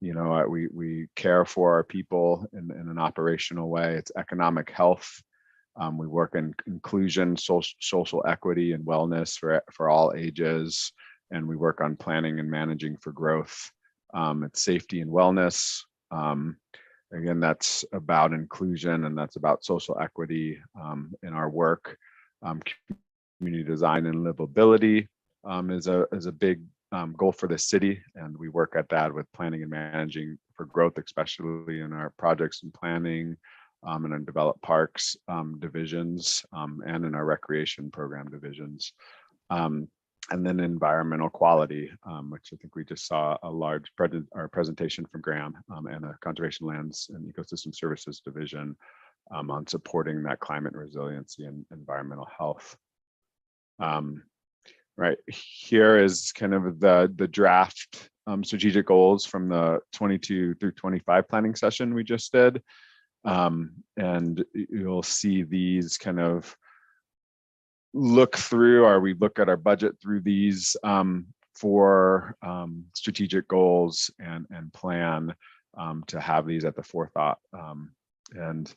We care for our people in an operational way. It's economic health. We work in inclusion, social equity, and wellness for all ages, and we work on planning and managing for growth. It's safety and wellness. Again, that's about inclusion, and that's about social equity in our work. Community design and livability is a big goal for the city, and we work at that with planning and managing for growth, especially in our projects and planning, and in developed parks divisions, and in our recreation program divisions. And then environmental quality, which I think we just saw a large presentation from Graham, and a conservation lands and ecosystem services division on supporting that climate resiliency and environmental health. Right here is kind of the draft strategic goals from the 22 through 25 planning session we just did. And you'll see these kind of look through, or we look at our budget through these for strategic goals and plan to have these at the forethought. And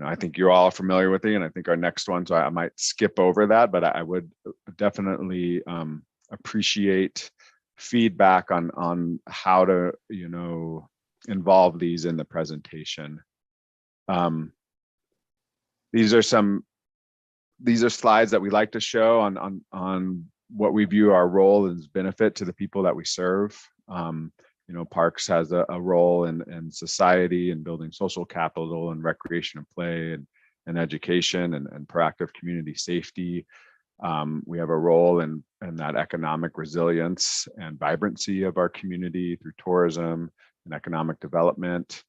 I think you're all familiar with it, and I think our next one, so I might skip over that, but I would definitely appreciate feedback on how to involve these in the presentation. These are slides that we like to show on what we view our role as benefit to the people that we serve. Parks has a role in society and building social capital and recreation and play and education and proactive community safety. We have a role in that economic resilience and vibrancy of our community through tourism and economic development.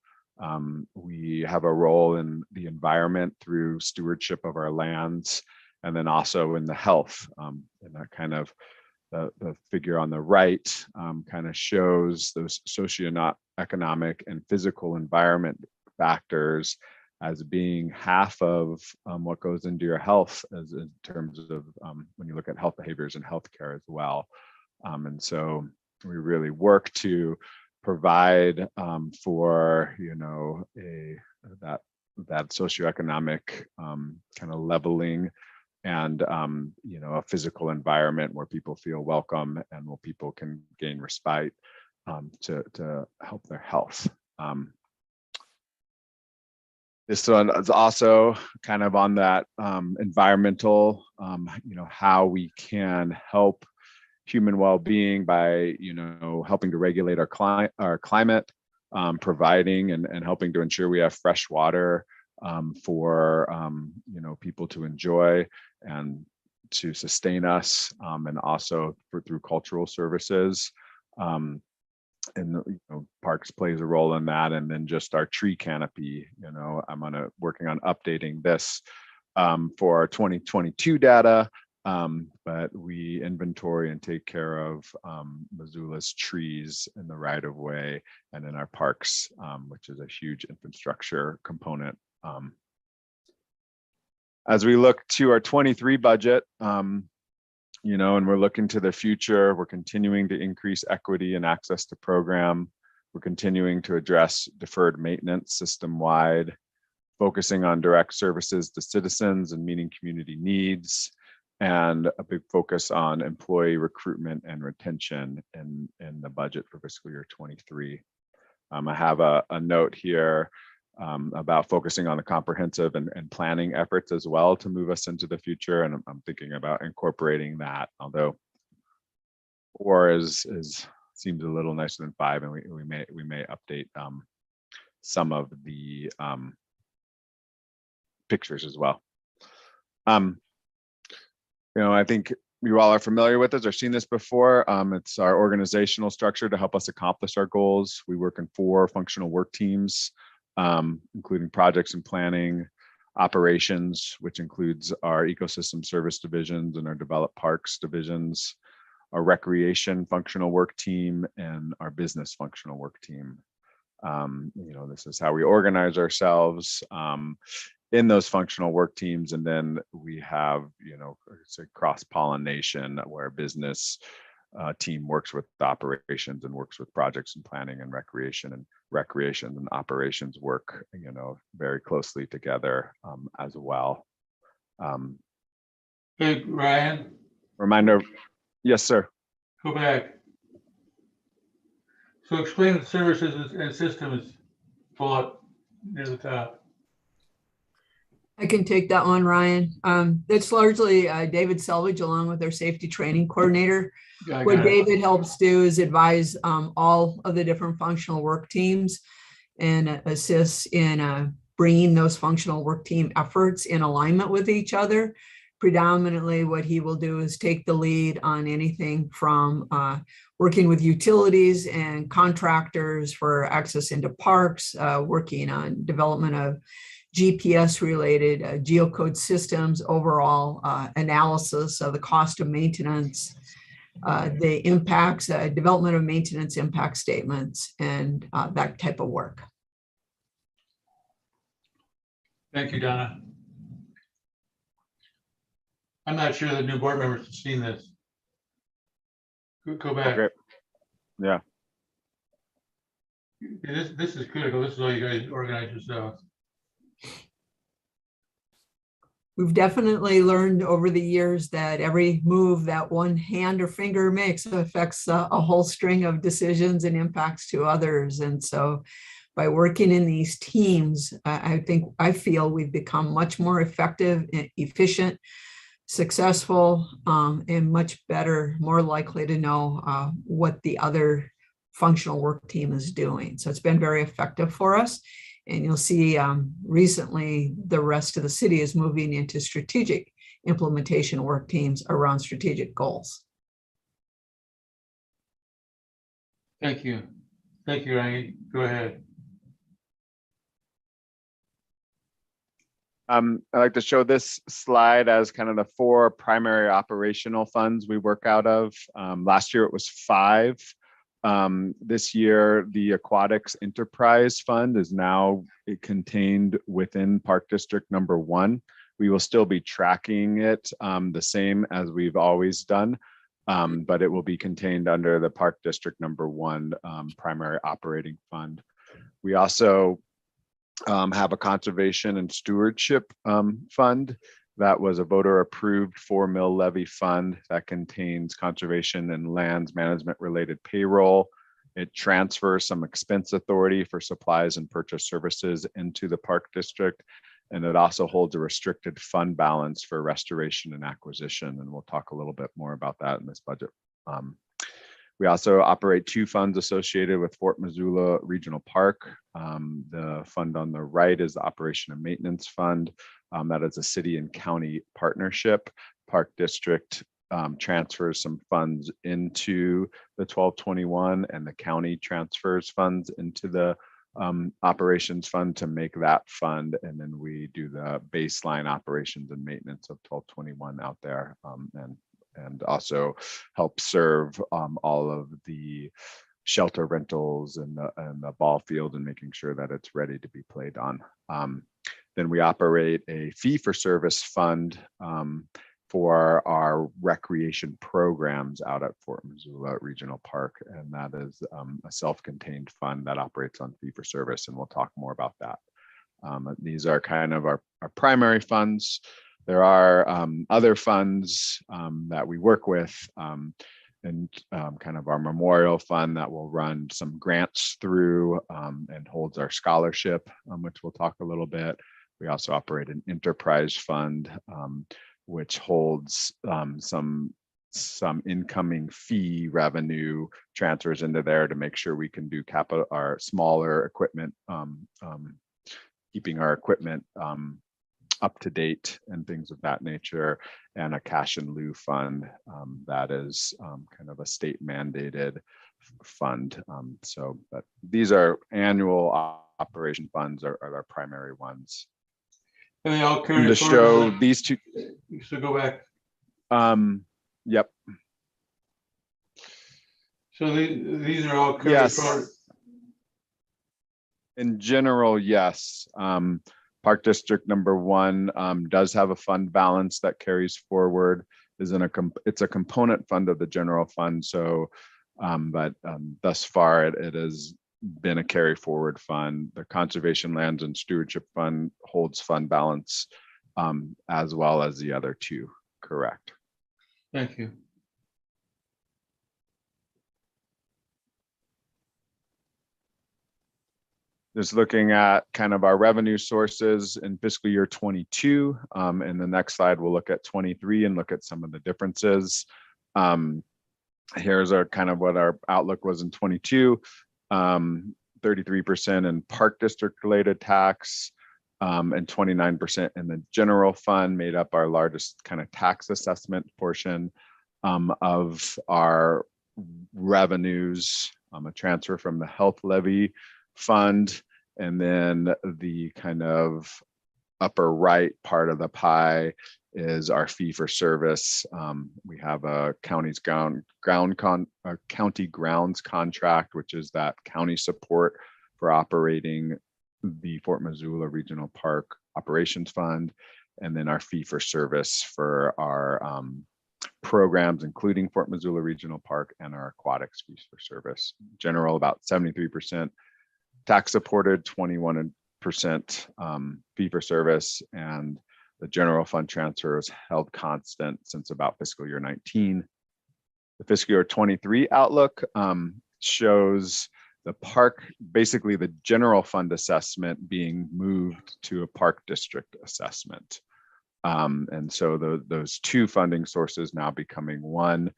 We have a role in the environment through stewardship of our lands, and then also in the health. And that kind of the figure on the right kind of shows those socioeconomic and physical environment factors as being half of what goes into your health, as in terms of when you look at health behaviors and healthcare as well. And so we really work to provide for that socioeconomic kind of leveling, and a physical environment where people feel welcome and where people can gain respite to help their health. This one is also kind of on that environmental, how we can help human well-being by helping to regulate our climate, providing and helping to ensure we have fresh water for people to enjoy and to sustain us, and also through cultural services. And parks plays a role in that. And then just our tree canopy, I'm working on updating this for our 2022 data. But we inventory and take care of Missoula's trees in the right of way and in our parks, which is a huge infrastructure component. As we look to our 23 budget, and we're looking to the future, we're continuing to increase equity and access to program. We're continuing to address deferred maintenance system-wide, focusing on direct services to citizens and meeting community needs, and a big focus on employee recruitment and retention in the budget for fiscal year 23. I have a note here about focusing on the comprehensive and planning efforts as well to move us into the future. And I'm thinking about incorporating that, although 4 seems a little nicer than 5, and we may update some of the pictures as well. I think you all are familiar with this or seen this before. It's our organizational structure to help us accomplish our goals. We work in 4 functional work teams, including projects and planning, operations, which includes our ecosystem service divisions and our developed parks divisions, our recreation functional work team, and our business functional work team. This is how we organize ourselves in those functional work teams. And then we have, it's a cross-pollination where business team works with operations and works with projects and planning and recreation and operations work, very closely together as well. Hey, Ryan, Reminder, yes, sir. go back. So explain the services and systems bullet near the top. I can take that one, Ryan. It's largely David Selvage along with our safety training coordinator. I What got it. David helps do is advise all of the different functional work teams and assists in bringing those functional work team efforts in alignment with each other. Predominantly, what he will do is take the lead on anything from working with utilities and contractors for access into parks, working on development of GPS related geocode systems, overall analysis of the cost of maintenance, the impacts, development of maintenance impact statements, and that type of work. Thank you, Donna. I'm not sure the new board members have seen this. Go back. Okay. Yeah. This is critical. This is how you guys organize yourselves. We've definitely learned over the years that every move that one hand or finger makes affects a whole string of decisions and impacts to others. And so by working in these teams, I feel we've become much more effective, efficient, successful, and much better, more likely to know what the other functional work team is doing. So it's been very effective for us. And you'll see recently the rest of the city is moving into strategic implementation work teams around strategic goals. Thank you. Thank you, Ryan. Go ahead. I'd like to show this slide as kind of the 4 primary operational funds we work out of. Last year it was 5. This year, the Aquatics Enterprise Fund is now contained within Park District number 1. We will still be tracking it the same as we've always done, but it will be contained under the Park District number 1 primary operating fund. We also have a conservation and stewardship fund that was a voter approved 4 mill levy fund that contains conservation and lands management related payroll. It transfers some expense authority for supplies and purchase services into the Park District. And it also holds a restricted fund balance for restoration and acquisition. And we'll talk a little bit more about that in this budget. We also operate 2 funds associated with Fort Missoula Regional Park. The fund on the right is the Operation and Maintenance Fund. That is a city and county partnership. Park District transfers some funds into the 1221 and the county transfers funds into the operations fund to make that fund. And then we do the baseline operations and maintenance of 1221 out there and also help serve all of the shelter rentals and the ball field and making sure that it's ready to be played on. Then we operate a fee-for-service fund for our recreation programs out at Fort Missoula Regional Park. And that is a self-contained fund that operates on fee-for-service, and we'll talk more about that. These are kind of our primary funds. There are other funds that we work with, and kind of our memorial fund that will run some grants through and holds our scholarship, which we'll talk a little bit. We also operate an enterprise fund, which holds some incoming fee revenue transfers into there to make sure we can do capital, our smaller equipment, keeping our equipment up to date and things of that nature, and a cash in lieu fund that is kind of a state mandated fund. But these are annual operation funds are our primary ones. And they all carry To show these 2. So go back. Yep. So these are all carried Yes. forward. In general, yes. Park District number 1 does have a fund balance that carries forward. It's a component fund of the general fund. So, but thus far it has been a carry forward fund. The Conservation Lands and Stewardship Fund holds fund balance as well as the other 2. Correct. Thank you. Just looking at kind of our revenue sources in fiscal year 22. In the next slide, we'll look at 23 and look at some of the differences. Here's our kind of what our outlook was in 22. 33% in park district related tax, and 29% in the general fund made up our largest kind of tax assessment portion of our revenues, a transfer from the health levy fund, and then the kind of upper right part of the pie is our fee for service. We have a county grounds contract, which is that county support for operating the Fort Missoula Regional Park Operations Fund, and then our fee for service for our programs, including Fort Missoula Regional Park and our aquatics fees for service. General, about 73% tax supported, 21% fee for service, and the general fund transfer is held constant since about fiscal year 19. The fiscal year 23 outlook shows the park, basically the general fund assessment being moved to a park district assessment. And so those two funding sources now becoming one.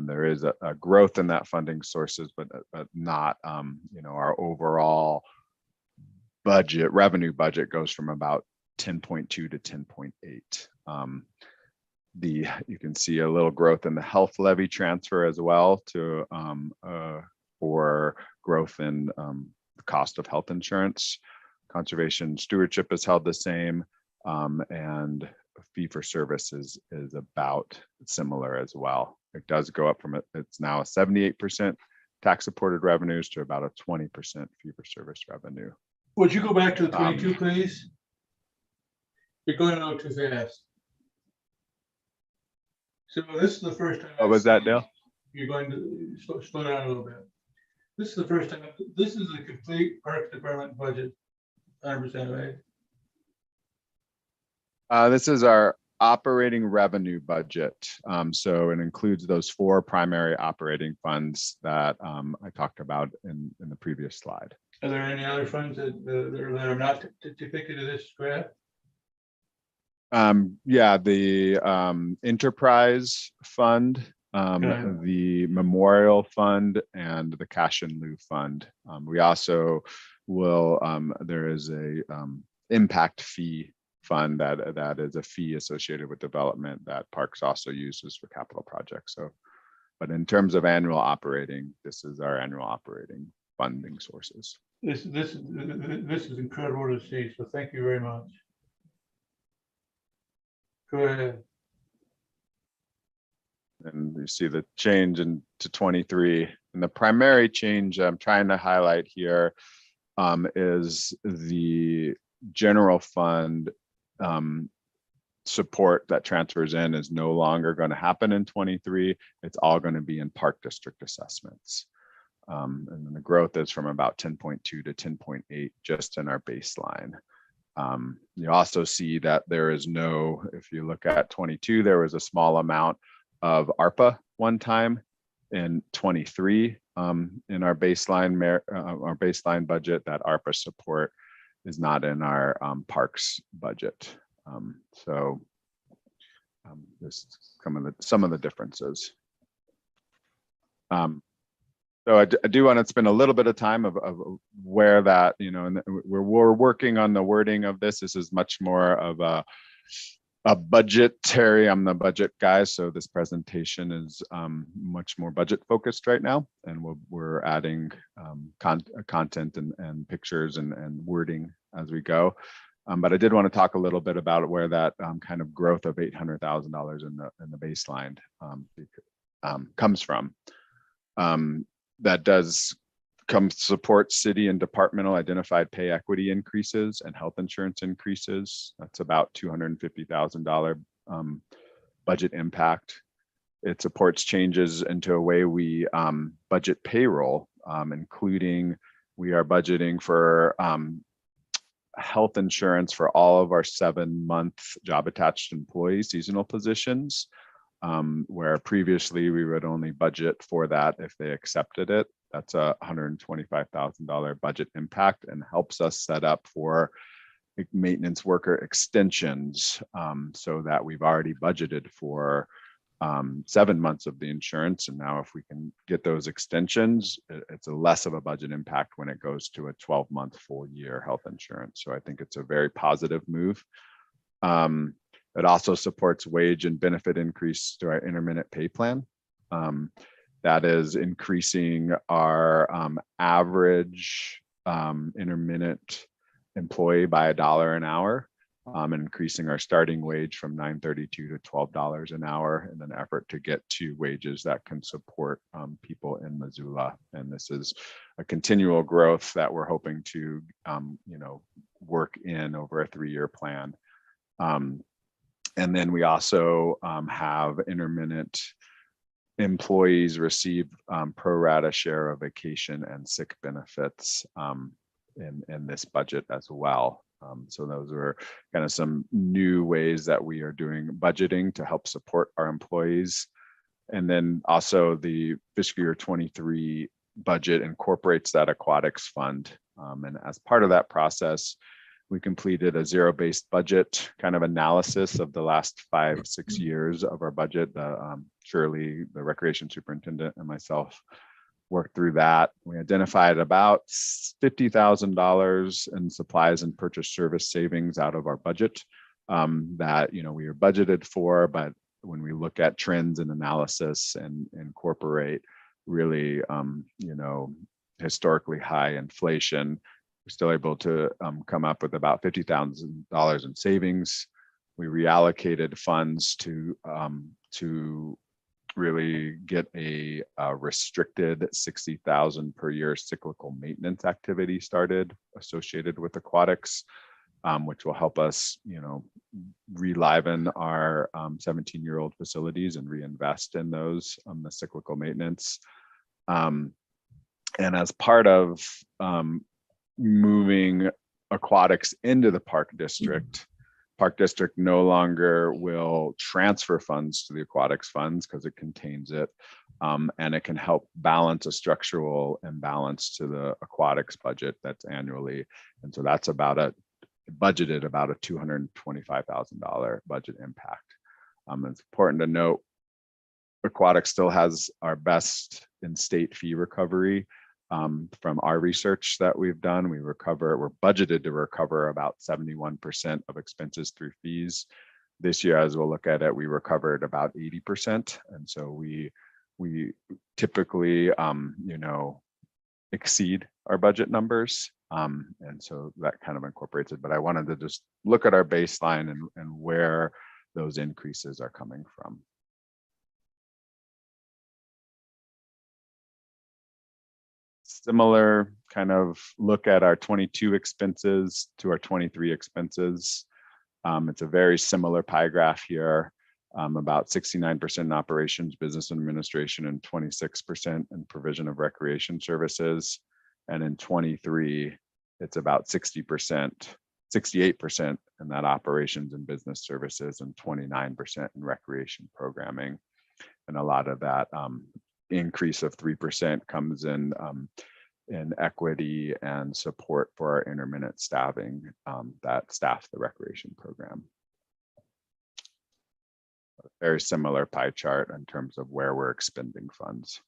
There is a growth in that funding sources, but not, our overall budget, revenue budget goes from about 10.2 to 10.8. You can see a little growth in the health levy transfer as well to for growth in the cost of health insurance. Conservation stewardship is held the same, and fee for service is about similar as well. It does go up from it's now a 78% tax supported revenues to about a 20% fee for service revenue. Would you go back to the 22, please? You're going a little too fast. So this is the first time. What was that, Dale? You're going to slow down a little bit. This is the first time. This is the complete Parks Department budget, 100%, right? This is our operating revenue budget. So it includes those 4 primary operating funds that I talked about in the previous slide. Are there any other funds that are not depicted in this graph? Yeah, the enterprise fund, the memorial fund, and the cash in lieu fund. We also will, there is a impact fee fund that is a fee associated with development that Parks also uses for capital projects. So, but in terms of annual operating, this is our annual operating funding sources. This is incredible to see. So thank you very much. Go ahead. And you see the change into 23. And the primary change I'm trying to highlight here is the general fund support that transfers in is no longer going to happen in 23. It's all going to be in park district assessments. And then the growth is from about 10.2 to 10.8 just in our baseline. You also see that there is no, if you look at 22, there was a small amount of ARPA one time. In 23, in our baseline budget, that ARPA support is not in our parks budget. So this is some of the differences. So I do want to spend a little bit of time of where that, and we're working on the wording of this. This is much more of a budgetary, I'm the budget guy, so this presentation is much more budget focused right now. And we're adding content and pictures and wording as we go. But I did want to talk a little bit about where that kind of growth of $800,000 in the baseline comes from. That does support city and departmental identified pay equity increases and health insurance increases. That's about $250,000 budget impact. It supports changes into a way we budget payroll, including we are budgeting for health insurance for all of our 7-month job attached employees, seasonal positions. Where previously we would only budget for that if they accepted it. That's a $125,000 budget impact and helps us set up for maintenance worker extensions, so that we've already budgeted for 7 months of the insurance. And now if we can get those extensions, it's a less of a budget impact when it goes to a 12-month full year health insurance. So I think it's a very positive move. It also supports wage and benefit increase to our intermittent pay plan. That is increasing our average intermittent employee by $1 an hour, and increasing our starting wage from $9.32 to $12 an hour in an effort to get to wages that can support people in Missoula. And this is a continual growth that we're hoping to, work in over a 3-year plan. And then we also have intermittent employees receive pro rata share of vacation and sick benefits in this budget as well. So those are kind of some new ways that we are doing budgeting to help support our employees. And then also the fiscal year 23 budget incorporates that aquatics fund. And as part of that process, we completed a zero-based budget kind of analysis of the last 5-6 years of our budget. Shirley, the recreation superintendent, and myself worked through that. We identified about $50,000 in supplies and purchase service savings out of our budget that we are budgeted for, but when we look at trends and analysis and incorporate really historically high inflation, we're still able to come up with about $50,000 in savings. We reallocated funds to really get a restricted $60,000 per year cyclical maintenance activity started associated with aquatics, which will help us, reliven our 17-year-old facilities and reinvest in those the cyclical maintenance. And as part of moving aquatics into the Park District no longer will transfer funds to the aquatics funds because it contains it, and it can help balance a structural imbalance to the aquatics budget that's annually. And so that's budgeted about a $225,000 budget impact. It's important to note aquatics still has our best in-state fee recovery. From our research that we've done, we're budgeted to recover about 71% of expenses through fees. This year, as we'll look at it, we recovered about 80%. And so we typically, exceed our budget numbers. And so that kind of incorporates it. But I wanted to just look at our baseline and where those increases are coming from. Similar kind of look at our 22 expenses to our 23 expenses. It's a very similar pie graph here, about 69% in operations, business administration, and 26% in provision of recreation services. And in 23, it's about 68% in that operations and business services and 29% in recreation programming. And a lot of that increase of 3% comes in equity and support for our intermittent staffing that staff the recreation program. A very similar pie chart in terms of where we're expending funds.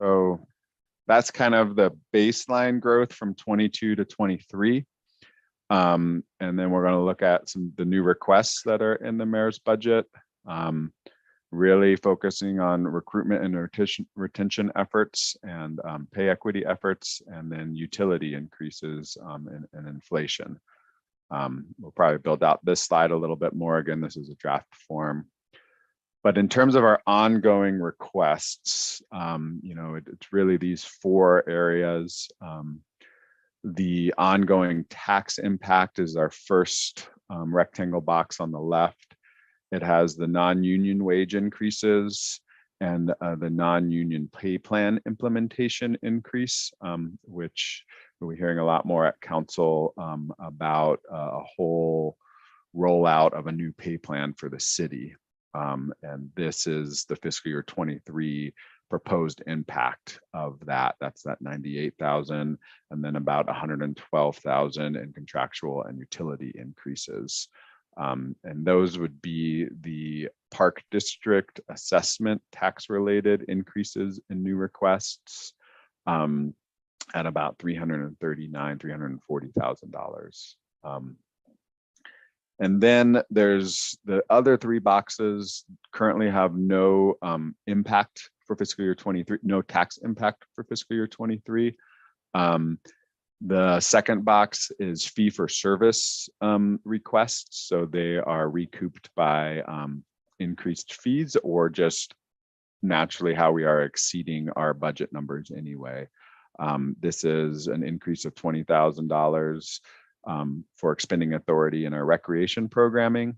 So that's kind of the baseline growth from 22 to 23. And then we're going to look at the new requests that are in the mayor's budget. Really focusing on recruitment and retention efforts and pay equity efforts, and then utility increases and inflation. We'll probably build out this slide a little bit more. Again, this is a draft form. But in terms of our ongoing requests, it's really these 4 areas. The ongoing tax impact is our first rectangle box on the left. It has the non-union wage increases and the non-union pay plan implementation increase, which we're hearing a lot more at council about a whole rollout of a new pay plan for the city. And this is the fiscal year 23 proposed impact of that. That's that 98,000, and then about 112,000 in contractual and utility increases. And those would be the Park District assessment tax related increases in new requests at about $340,000. And then there's the other three boxes currently have no impact for fiscal year 23, no tax impact for fiscal year 23. The second box is fee for service requests. So they are recouped by increased fees or just naturally how we are exceeding our budget numbers anyway. This is an increase of $20,000 for expending authority in our recreation programming,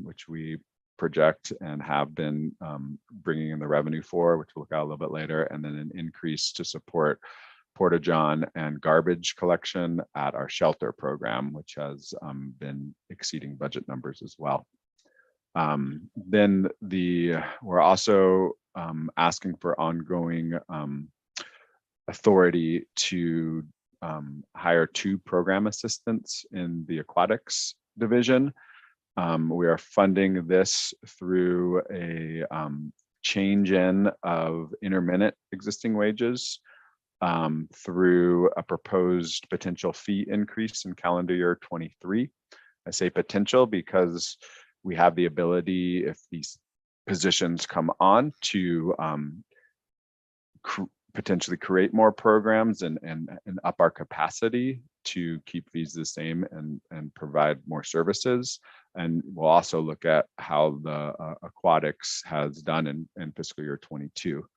which we project and have been bringing in the revenue for, which we'll look at a little bit later, and then an increase to support Porta-John and garbage collection at our shelter program, which has been exceeding budget numbers as well. Then we're also asking for ongoing authority to hire 2 program assistants in the aquatics division. We are funding this through a change in of intermittent existing wages through a proposed potential fee increase in calendar year 23. I say potential because we have the ability, if these positions come on, to potentially create more programs and up our capacity to keep fees the same and provide more services. And we'll also look at how the aquatics has done in fiscal year 22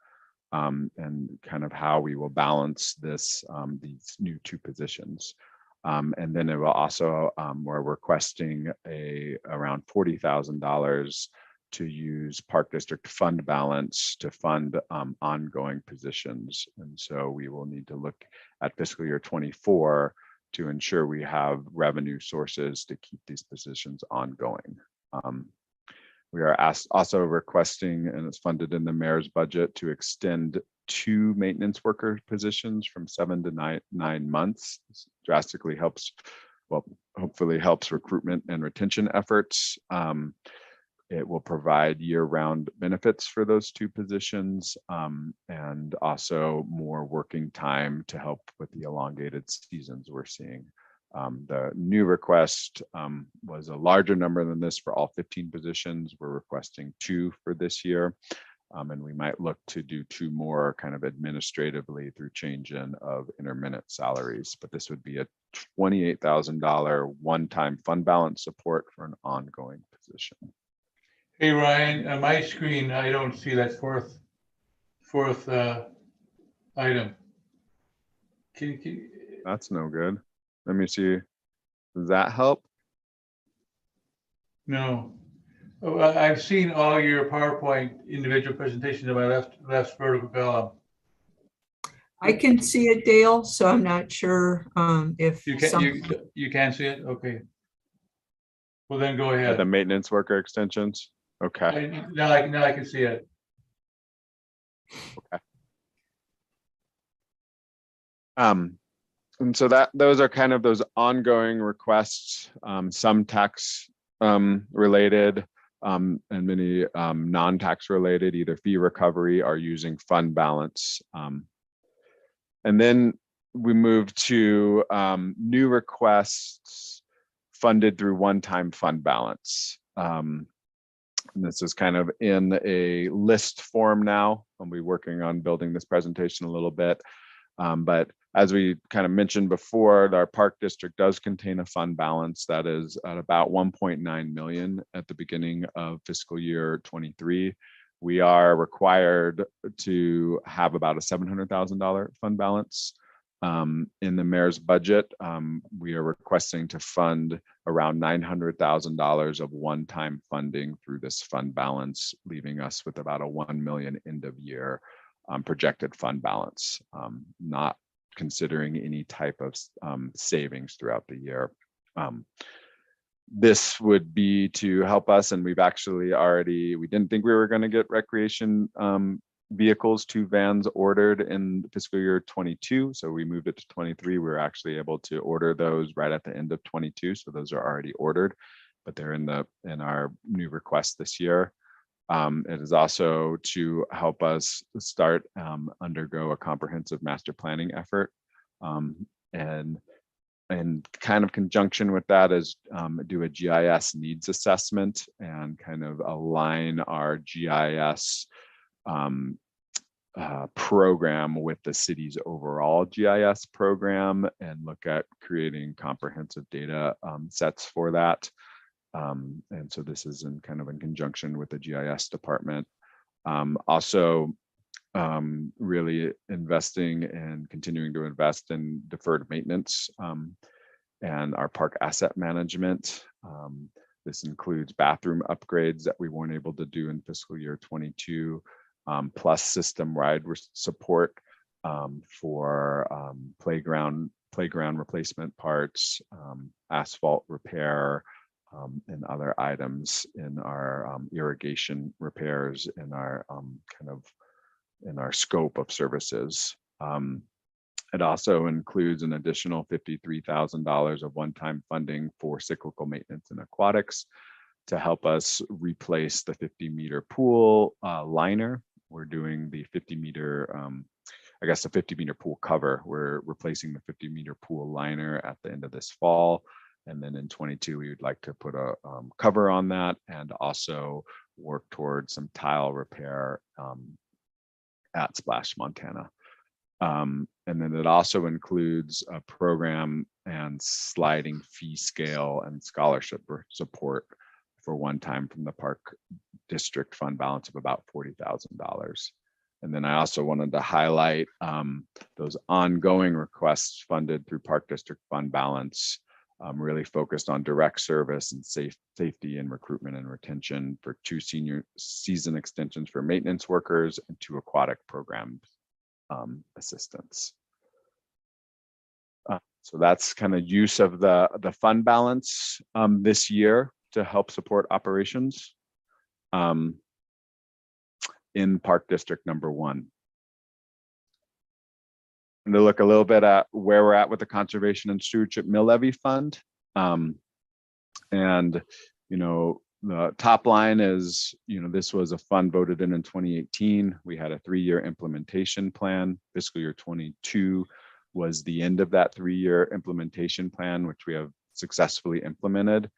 and kind of how we will balance this these new 2 positions. And then it will also, we're requesting around $40,000 to use Park District fund balance to fund ongoing positions. And so we will need to look at fiscal year 24 to ensure we have revenue sources to keep these positions ongoing. We are also requesting, and it's funded in the mayor's budget, to extend 2 maintenance worker positions from 7 to 9 months. This drastically helps, well, hopefully helps recruitment and retention efforts. It will provide year-round benefits for those 2 positions and also more working time to help with the elongated seasons we're seeing. The new request was a larger number than this for all 15 positions. We're requesting 2 for this year. And we might look to do 2 more kind of administratively through change in of intermittent salaries. But this would be a $28,000 one-time fund balance support for an ongoing position. Hey, Ryan, on my screen, I don't see that fourth item. Can you, That's no good. Let me see. Does that help? no. Oh, I've seen all your PowerPoint individual presentations in my left vertical column. I can see it, Dale, so I'm not sure if You can't see it? Okay. Well, then go ahead. The maintenance worker extensions? Okay. Now I can see it. Okay. And so those are kind of those ongoing requests, some tax related and many non-tax related, either fee recovery or using fund balance. And then we move to new requests funded through one-time fund balance. And this is kind of in a list form now. I'll be working on building this presentation a little bit. But as we kind of mentioned before, our Park District does contain a fund balance that is at about 1.9 million at the beginning of fiscal year 23. We are required to have about a $700,000 fund balance. In the mayor's budget, we are requesting to fund around $900,000 of one-time funding through this fund balance, leaving us with about a 1 million end of year projected fund balance, not considering any type of savings throughout the year. this would be to help us, and we've actually already, we didn't think we were going to get recreation vehicles, 2 vans ordered in fiscal year 22. So we moved it to 23. We were actually able to order those right at the end of 22. So those are already ordered, but they're in our new request this year. It is also to help us start undergo a comprehensive master planning effort. And kind of conjunction with that is do a GIS needs assessment and kind of align our GIS program with the city's overall GIS program and look at creating comprehensive data sets for that. And so this is in conjunction with the GIS department. Also, really investing and continuing to invest in deferred maintenance and our park asset management. This includes bathroom upgrades that we weren't able to do in fiscal year 22, plus system-wide support for playground replacement parts, asphalt repair, and other items in our irrigation repairs in our in our scope of services. It also includes an additional $53,000 of one-time funding for cyclical maintenance and aquatics to help us replace the 50-meter pool liner. We're doing the 50-meter, the 50-meter pool cover. We're replacing the 50-meter pool liner at the end of this fall. And then in 22, we would like to put a cover on that and also work towards some tile repair at Splash, Montana. And then it also includes a program and sliding fee scale and scholarship support for one time from the park district fund balance of about $40,000. And then I also wanted to highlight those ongoing requests funded through park district fund balance, really focused on direct service and safety and recruitment and retention for 2 senior season extensions for maintenance workers and 2 aquatic program assistance. So that's kind of use of the fund balance this year to help support operations in Park District number 1. And to look a little bit at where we're at with the Conservation and Stewardship Mill Levy Fund. And, the top line is, this was a fund voted in 2018. We had a 3-year implementation plan. Fiscal year 22 was the end of that 3-year implementation plan, which we have successfully implemented.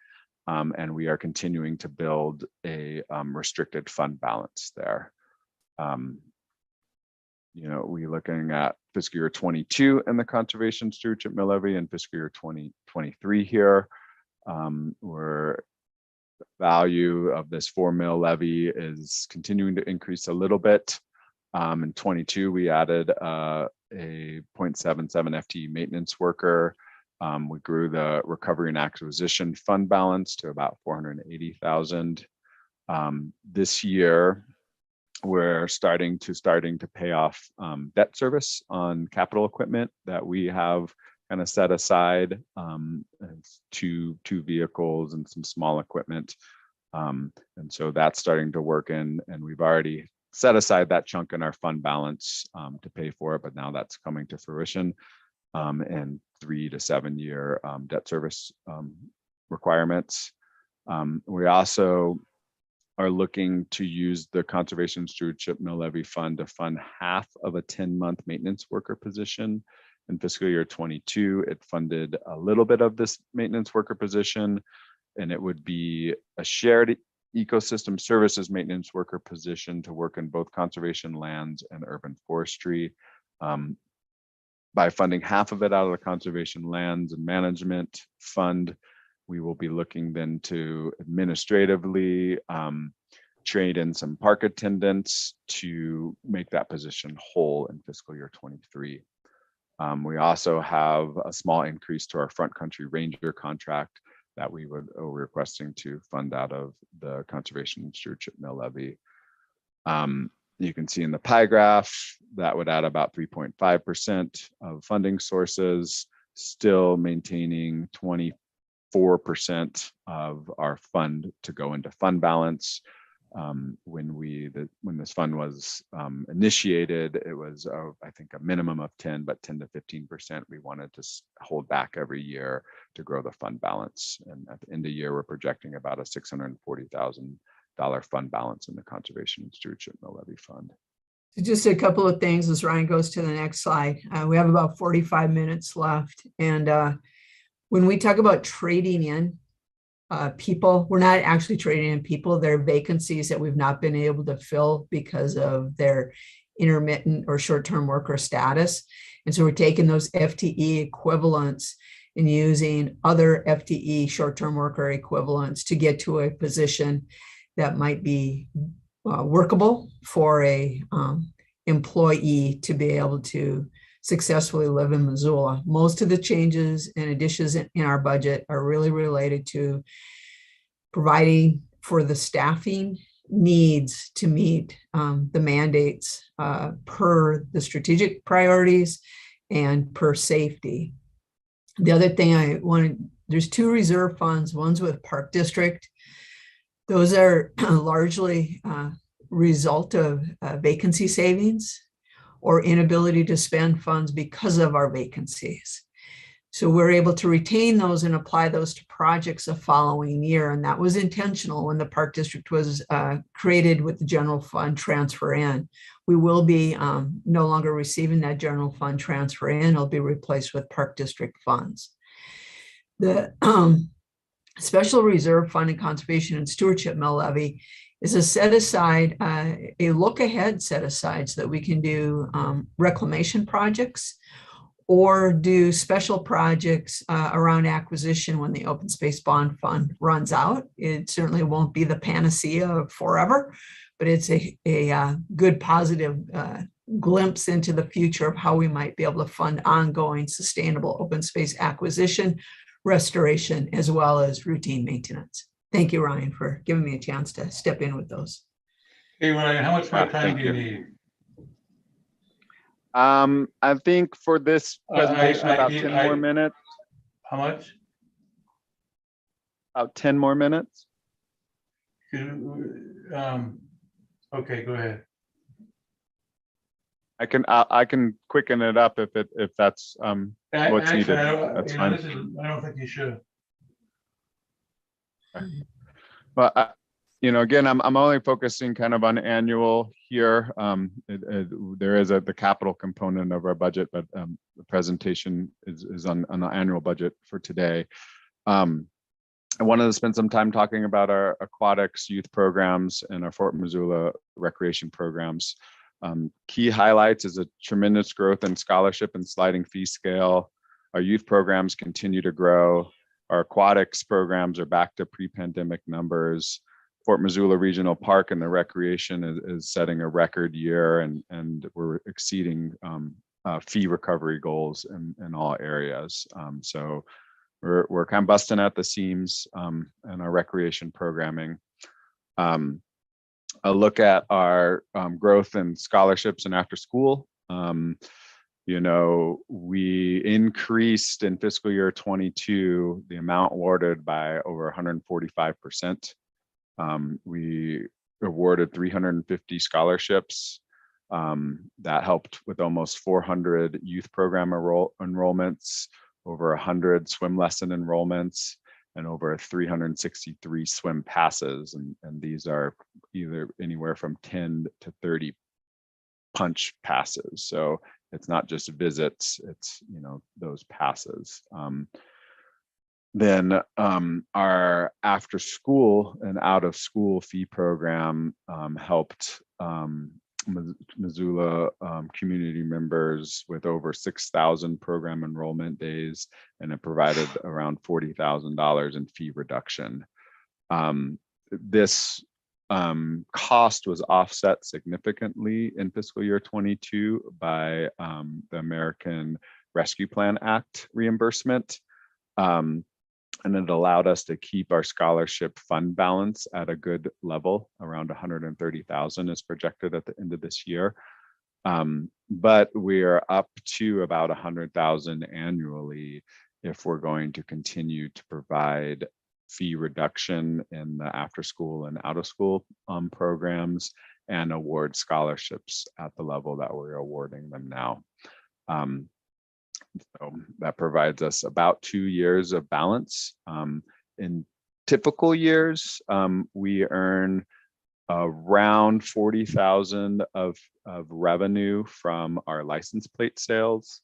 And we are continuing to build a restricted fund balance there. We're looking at fiscal year 22 and the Conservation Stewardship Mill Levy and fiscal year 2023 here. Where the value of this 4 mill levy is continuing to increase a little bit. In 22, we added a 0.77 FTE maintenance worker. We grew the recovery and acquisition fund balance to about $480,000. This year, we're starting to pay off debt service on capital equipment that we have kind of set aside, two vehicles and some small equipment. And so that's starting to work in, and we've already set aside that chunk in our fund balance to pay for it, but now that's coming to fruition, and 3 to 7 year debt service requirements. We also are looking to use the Conservation Stewardship Mill Levy Fund to fund half of a 10-month maintenance worker position. In fiscal year 22, it funded a little bit of this maintenance worker position, and it would be a shared ecosystem services maintenance worker position to work in both conservation lands and urban forestry. By funding half of it out of the conservation lands and management fund, we will be looking then to administratively trade in some park attendants to make that position whole in fiscal year 23. We also have a small increase to our front country ranger contract that we are requesting to fund out of the Conservation and Stewardship Mill Levy. You can see in the pie graph that would add about 3.5% of funding sources, still maintaining 4% of our fund to go into fund balance. When this fund was initiated, it was I think a minimum of 10, but 10 to 15%. We wanted to hold back every year to grow the fund balance. And at the end of the year, we're projecting about a $640,000 fund balance in the Conservation and Stewardship Mill Levy Fund. Just a couple of things as Ryan goes to the next slide. We have about 45 minutes left. And when we talk about trading in people, we're not actually trading in people. They're vacancies that we've not been able to fill because of their intermittent or short-term worker status. And so we're taking those FTE equivalents and using other FTE short-term worker equivalents to get to a position that might be workable for a employee to be able to successfully live in Missoula. Most of the changes and additions in our budget are really related to providing for the staffing needs to meet the mandates per the strategic priorities and per safety. The other thing I wanted, there's 2 reserve funds. One's with Park District. Those are largely result of vacancy savings or inability to spend funds because of our vacancies. So we're able to retain those and apply those to projects the following year. And that was intentional when the Park District was created with the general fund transfer in. We will be no longer receiving that general fund transfer in. It'll be replaced with Park District funds. The Special Reserve Fund and Conservation and Stewardship Mill Levy is a set aside, a look ahead set aside so that we can do reclamation projects or do special projects around acquisition when the Open Space Bond Fund runs out. It certainly won't be the panacea forever, but it's a good positive glimpse into the future of how we might be able to fund ongoing sustainable open space acquisition, restoration, as well as routine maintenance. Thank you, Ryan, for giving me a chance to step in with those. Hey, Ryan, how much more time Thank do you you. need? I think for this presentation, about 10 more minutes. How much? About 10 more minutes. Okay, go ahead. I can quicken it up if that's what's Actually, needed. I That's fine. don't think you should. But again, I'm only focusing kind of on annual here. There is the capital component of our budget, but the presentation is on the annual budget for today. I wanted to spend some time talking about our aquatics youth programs and our Fort Missoula recreation programs. Key highlights is a tremendous growth in scholarship and sliding fee scale. Our youth programs continue to grow. Our aquatics programs are back to pre-pandemic numbers. Fort Missoula Regional Park and the recreation is setting a record year, and we're exceeding fee recovery goals in all areas. So we're kind of busting at the seams in our recreation programming. A look at our growth in scholarships and after school. We increased in fiscal year 22 the amount awarded by over 145%. We awarded 350 scholarships. That helped with almost 400 youth program enrollments, over 100 swim lesson enrollments, and over 363 swim passes. And these are either anywhere from 10 to 30 punch passes. So it's not just visits, it's, those passes. Then our after school and out of school fee program helped Missoula community members with over 6,000 program enrollment days, and it provided around $40,000 in fee reduction. This cost was offset significantly in fiscal year 22 by the American Rescue Plan Act reimbursement. And it allowed us to keep our scholarship fund balance at a good level. Around 130,000 is projected at the end of this year. But we are up to about 100,000 annually if we're going to continue to provide fee reduction in the after school and out of school programs and award scholarships at the level that we're awarding them now. So that provides us about 2 years of balance. In typical years, we earn around 40,000 of revenue from our license plate sales,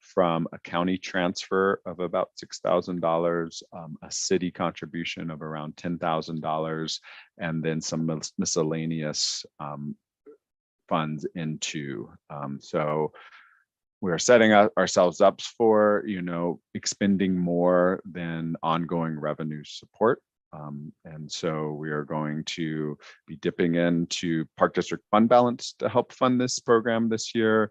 from a county transfer of about $6,000, a city contribution of around $10,000, and then some miscellaneous funds into. So we're setting ourselves up for, expending more than ongoing revenue support. And so we are going to be dipping into Park District fund balance to help fund this program this year,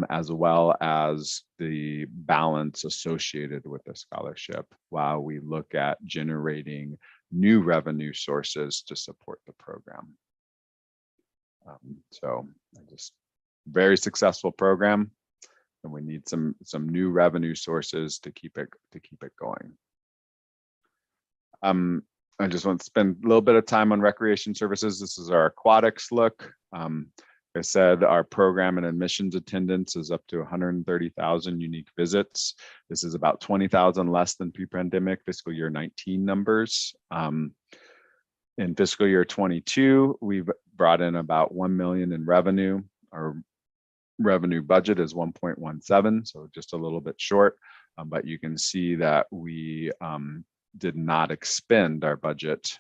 as well as the balance associated with the scholarship while we look at generating new revenue sources to support the program. So just very successful program, and we need some new revenue sources to keep it going. I just want to spend a little bit of time on recreation services. This is our aquatics look. Like I said, our program and admissions attendance is up to 130,000 unique visits. This is about 20,000 less than pre-pandemic fiscal year 19 numbers. In fiscal year 22, we've brought in about 1 million in revenue. Our revenue budget is 1.17, so just a little bit short, but you can see that we did not expend our budget.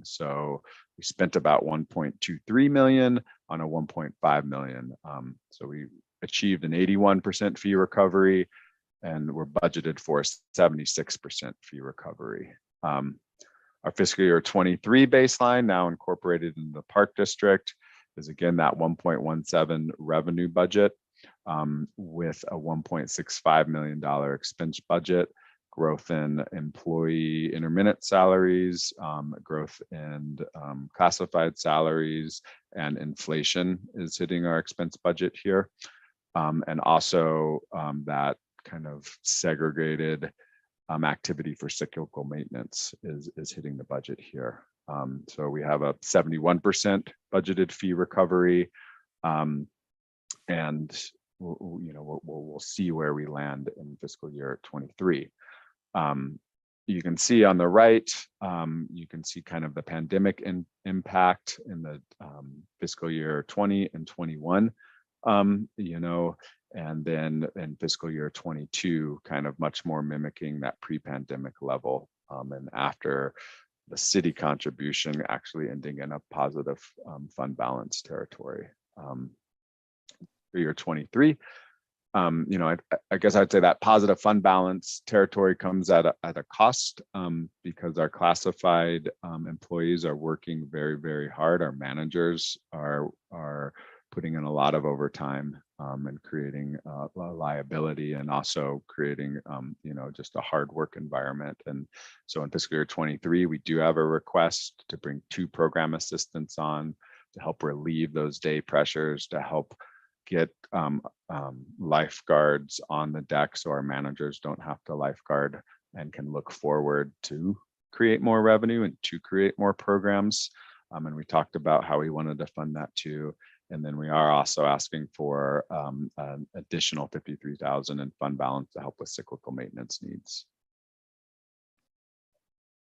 So we spent about 1.23 million on a 1.5 million. So we achieved an 81% fee recovery, and we're budgeted for a 76% fee recovery. Our fiscal year 23 baseline, now incorporated in the Park District, is again that 1.17 revenue budget with a $1.65 million expense budget, growth in employee intermittent salaries, growth in classified salaries, and inflation is hitting our expense budget here. And also that kind of segregated activity for cyclical maintenance is hitting the budget here. So we have a 71% budgeted fee recovery, and we'll see where we land in fiscal year 23. You can see on the right, you can see kind of the pandemic impact in the fiscal year 20 and 21, and then in fiscal year 22, kind of much more mimicking that pre-pandemic level, and after the city contribution actually ending in a positive fund balance territory. For year 23, I guess I'd say that positive fund balance territory comes at a cost, because our classified employees are working very, very hard. Our managers are putting in a lot of overtime and creating liability, and also creating just a hard work environment. And so in fiscal year 23, we do have a request to bring 2 program assistants on to help relieve those day pressures, to help get lifeguards on the deck so our managers don't have to lifeguard and can look forward to create more revenue and to create more programs. And we talked about how we wanted to fund that too. And then we are also asking for an additional 53,000 in fund balance to help with cyclical maintenance needs.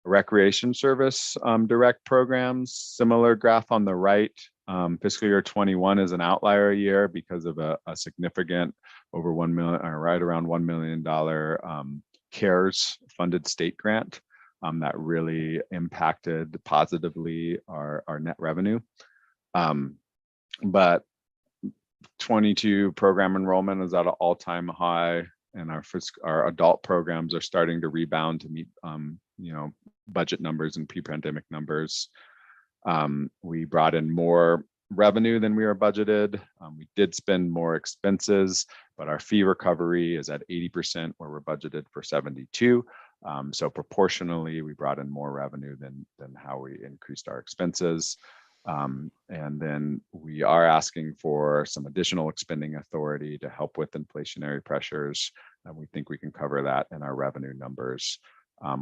Recreation service direct programs, similar graph on the right. Fiscal year 21 is an outlier year because of a significant over 1 million, or right around $1 million CARES funded state grant that really impacted positively our net revenue. But 22 program enrollment is at an all-time high, and our adult programs are starting to rebound to meet budget numbers and pre-pandemic numbers. We brought in more revenue than we were budgeted. We did spend more expenses, but our fee recovery is at 80% where we're budgeted for 72. So proportionally, we brought in more revenue than how we increased our expenses. And then we are asking for some additional expending authority to help with inflationary pressures. And we think we can cover that in our revenue numbers.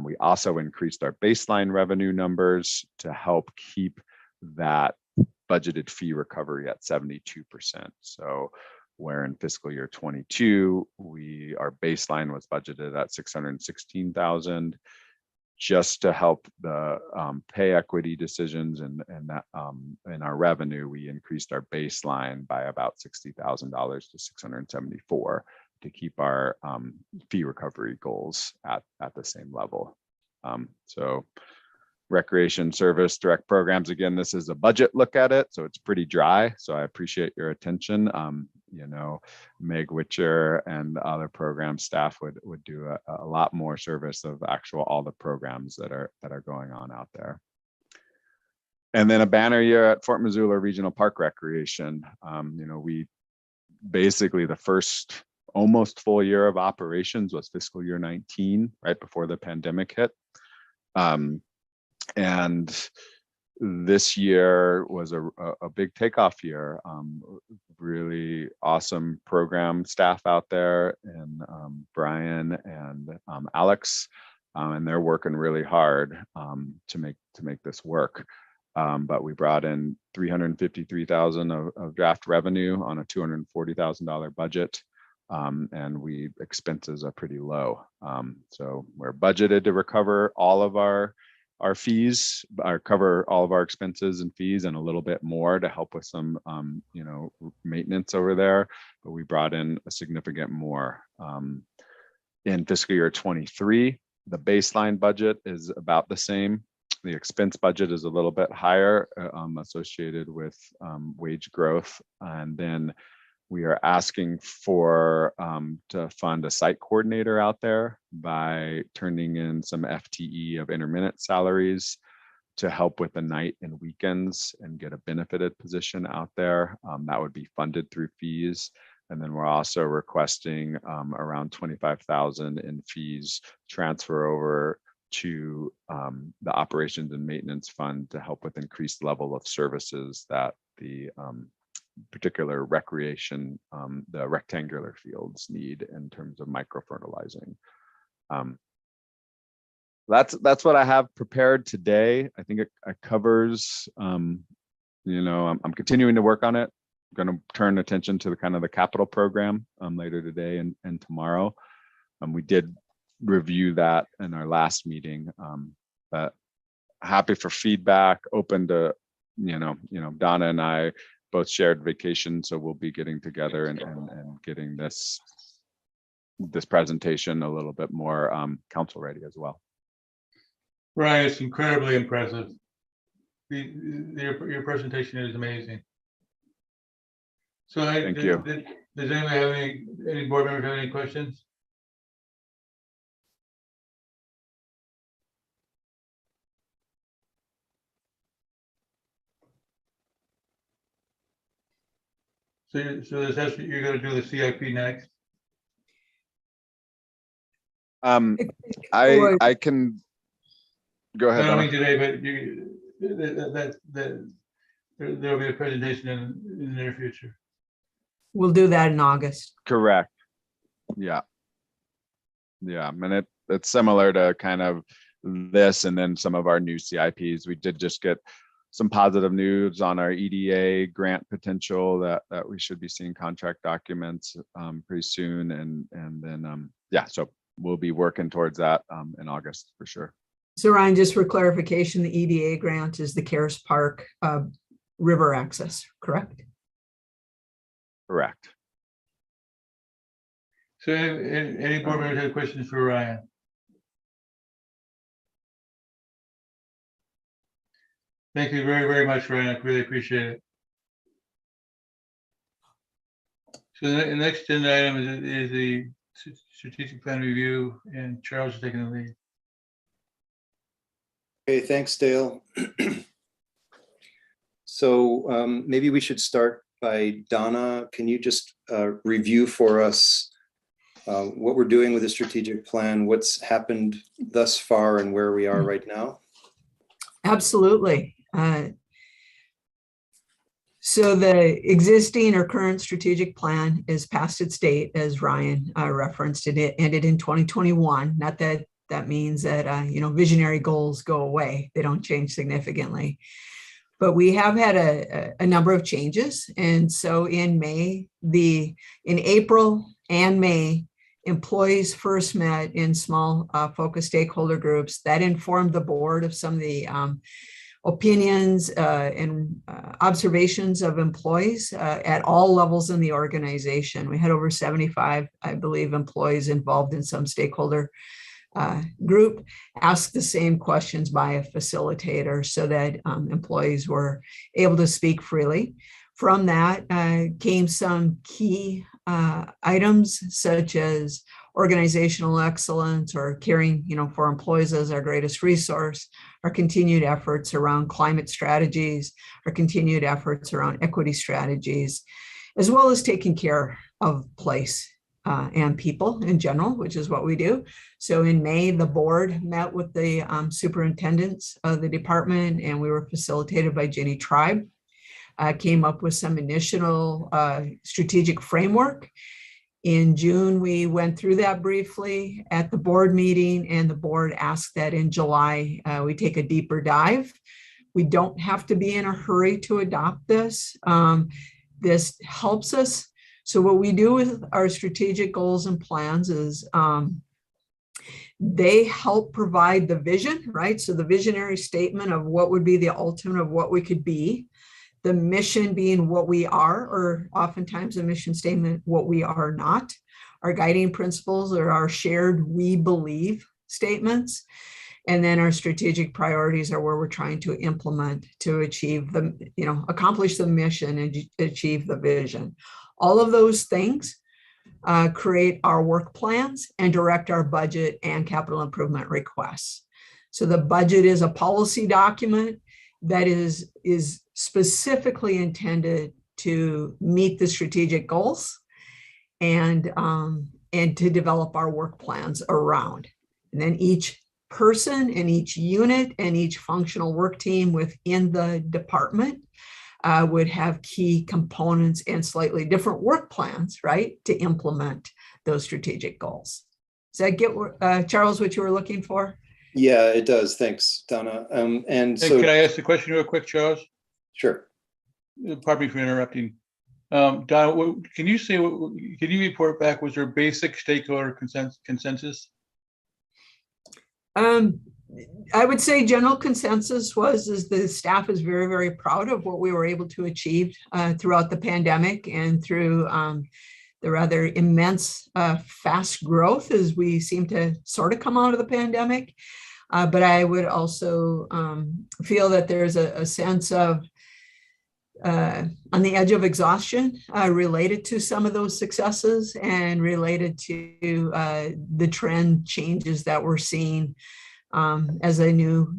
We also increased our baseline revenue numbers to help keep that budgeted fee recovery at 72%. So where in fiscal year 22, our baseline was budgeted at 616,000. Just to help the pay equity decisions and that in our revenue, we increased our baseline by about $60,000 to 674 to keep our fee recovery goals at the same level. So recreation service direct programs, again, this is a budget look at it, so it's pretty dry. So I appreciate your attention. You know, Meg Witcher and other program staff would do a lot more service of all the programs that are going on out there. And then a banner year at Fort Missoula Regional Park Recreation. You know, we basically the first almost full year of operations was fiscal year 19, right before the pandemic hit. And this year was a big takeoff year. Really awesome program staff out there, and Brian and Alex, and they're working really hard to make this work. But we brought in $353,000 of draft revenue on a $240,000 budget, and expenses are pretty low. So we're budgeted to recover all of our fees, cover all of our expenses and fees and a little bit more to help with some you know, maintenance over there, but we brought in a significant more. In fiscal year 23, the baseline budget is about the same. The expense budget is a little bit higher associated with wage growth, and then we are asking for to fund a site coordinator out there by turning in some FTE of intermittent salaries to help with the night and weekends and get a benefited position out there. That would be funded through fees. And then we're also requesting around $25,000 in fees transfer over to the operations and maintenance fund to help with increased level of services that the particular recreation, the rectangular fields need in terms of microfertilizing. That's what I have prepared today. I think it covers, you know, I'm continuing to work on it. I'm going to turn attention to the kind of the capital program later today and tomorrow. We did review that in our last meeting, but happy for feedback, open to, you know, Donna and I both shared vacation, so we'll be getting together and getting this presentation a little bit more council ready as well. Ryan, it's incredibly impressive. Your presentation is amazing. So Thank you. Does anybody have any board members have any questions? So you're going to do the CIP next? I can go ahead. I don't mean today, but there'll be a presentation in the near future. We'll do that in August. Correct. Yeah. Yeah, and it's similar to kind of this and then some of our new CIPs. We did just get some positive news on our EDA grant potential that we should be seeing contract documents pretty soon, and then yeah, so we'll be working towards that in August for sure. So Ryan, just for clarification, the EDA grant is the Cares Park river access, correct? Correct. So any board members have questions for Ryan? Thank you very, very much, Ryan. I really appreciate it. So the next agenda item is the strategic plan review, and Charles is taking the lead. Okay, thanks, Dale. So maybe we should start by Donna. Can you just review for us what we're doing with the strategic plan, what's happened thus far, and where we are right now? Absolutely. So the existing or current strategic plan is past its date, as Ryan referenced it. It ended in 2021. Not that that means that visionary goals go away. They don't change significantly. But we have had a number of changes. And so in April and May, employees first met in small focus stakeholder groups that informed the board of some of the opinions and observations of employees at all levels in the organization. We had over 75, I believe, employees involved in some stakeholder group, ask the same questions by a facilitator so that employees were able to speak freely. From that came some key items such as organizational excellence or caring, for employees as our greatest resource, our continued efforts around climate strategies, our continued efforts around equity strategies, as well as taking care of place and people in general, which is what we do. So in May, the board met with the superintendents of the department, and we were facilitated by Jenny Tribe, came up with some initial strategic framework. In June, we went through that briefly at the board meeting, and the board asked that in July, we take a deeper dive. We don't have to be in a hurry to adopt this. This helps us. So what we do with our strategic goals and plans is they help provide the vision, right? So the visionary statement of what would be the ultimate of what we could be. The mission being what we are, or oftentimes a mission statement, what we are not. Our guiding principles are our shared we believe statements. And then our strategic priorities are where we're trying to implement to achieve the, accomplish the mission and achieve the vision. All of those things create our work plans and direct our budget and capital improvement requests. So the budget is a policy document that is specifically intended to meet the strategic goals and to develop our work plans around. And then each person and each unit and each functional work team within the department would have key components and slightly different work plans, right, to implement those strategic goals. Does that get, Charles, what you were looking for? Yeah, it does. Thanks, Donna. And Hey, so, can I ask the question real quick, Charles? sure. Pardon me for interrupting. Don, can you report back, was there basic stakeholder consensus? I would say general consensus is the staff is very, very proud of what we were able to achieve throughout the pandemic and through the rather immense fast growth as we seem to sort of come out of the pandemic. But I would also feel that there's a sense of on the edge of exhaustion related to some of those successes and related to the trend changes that we're seeing as a new,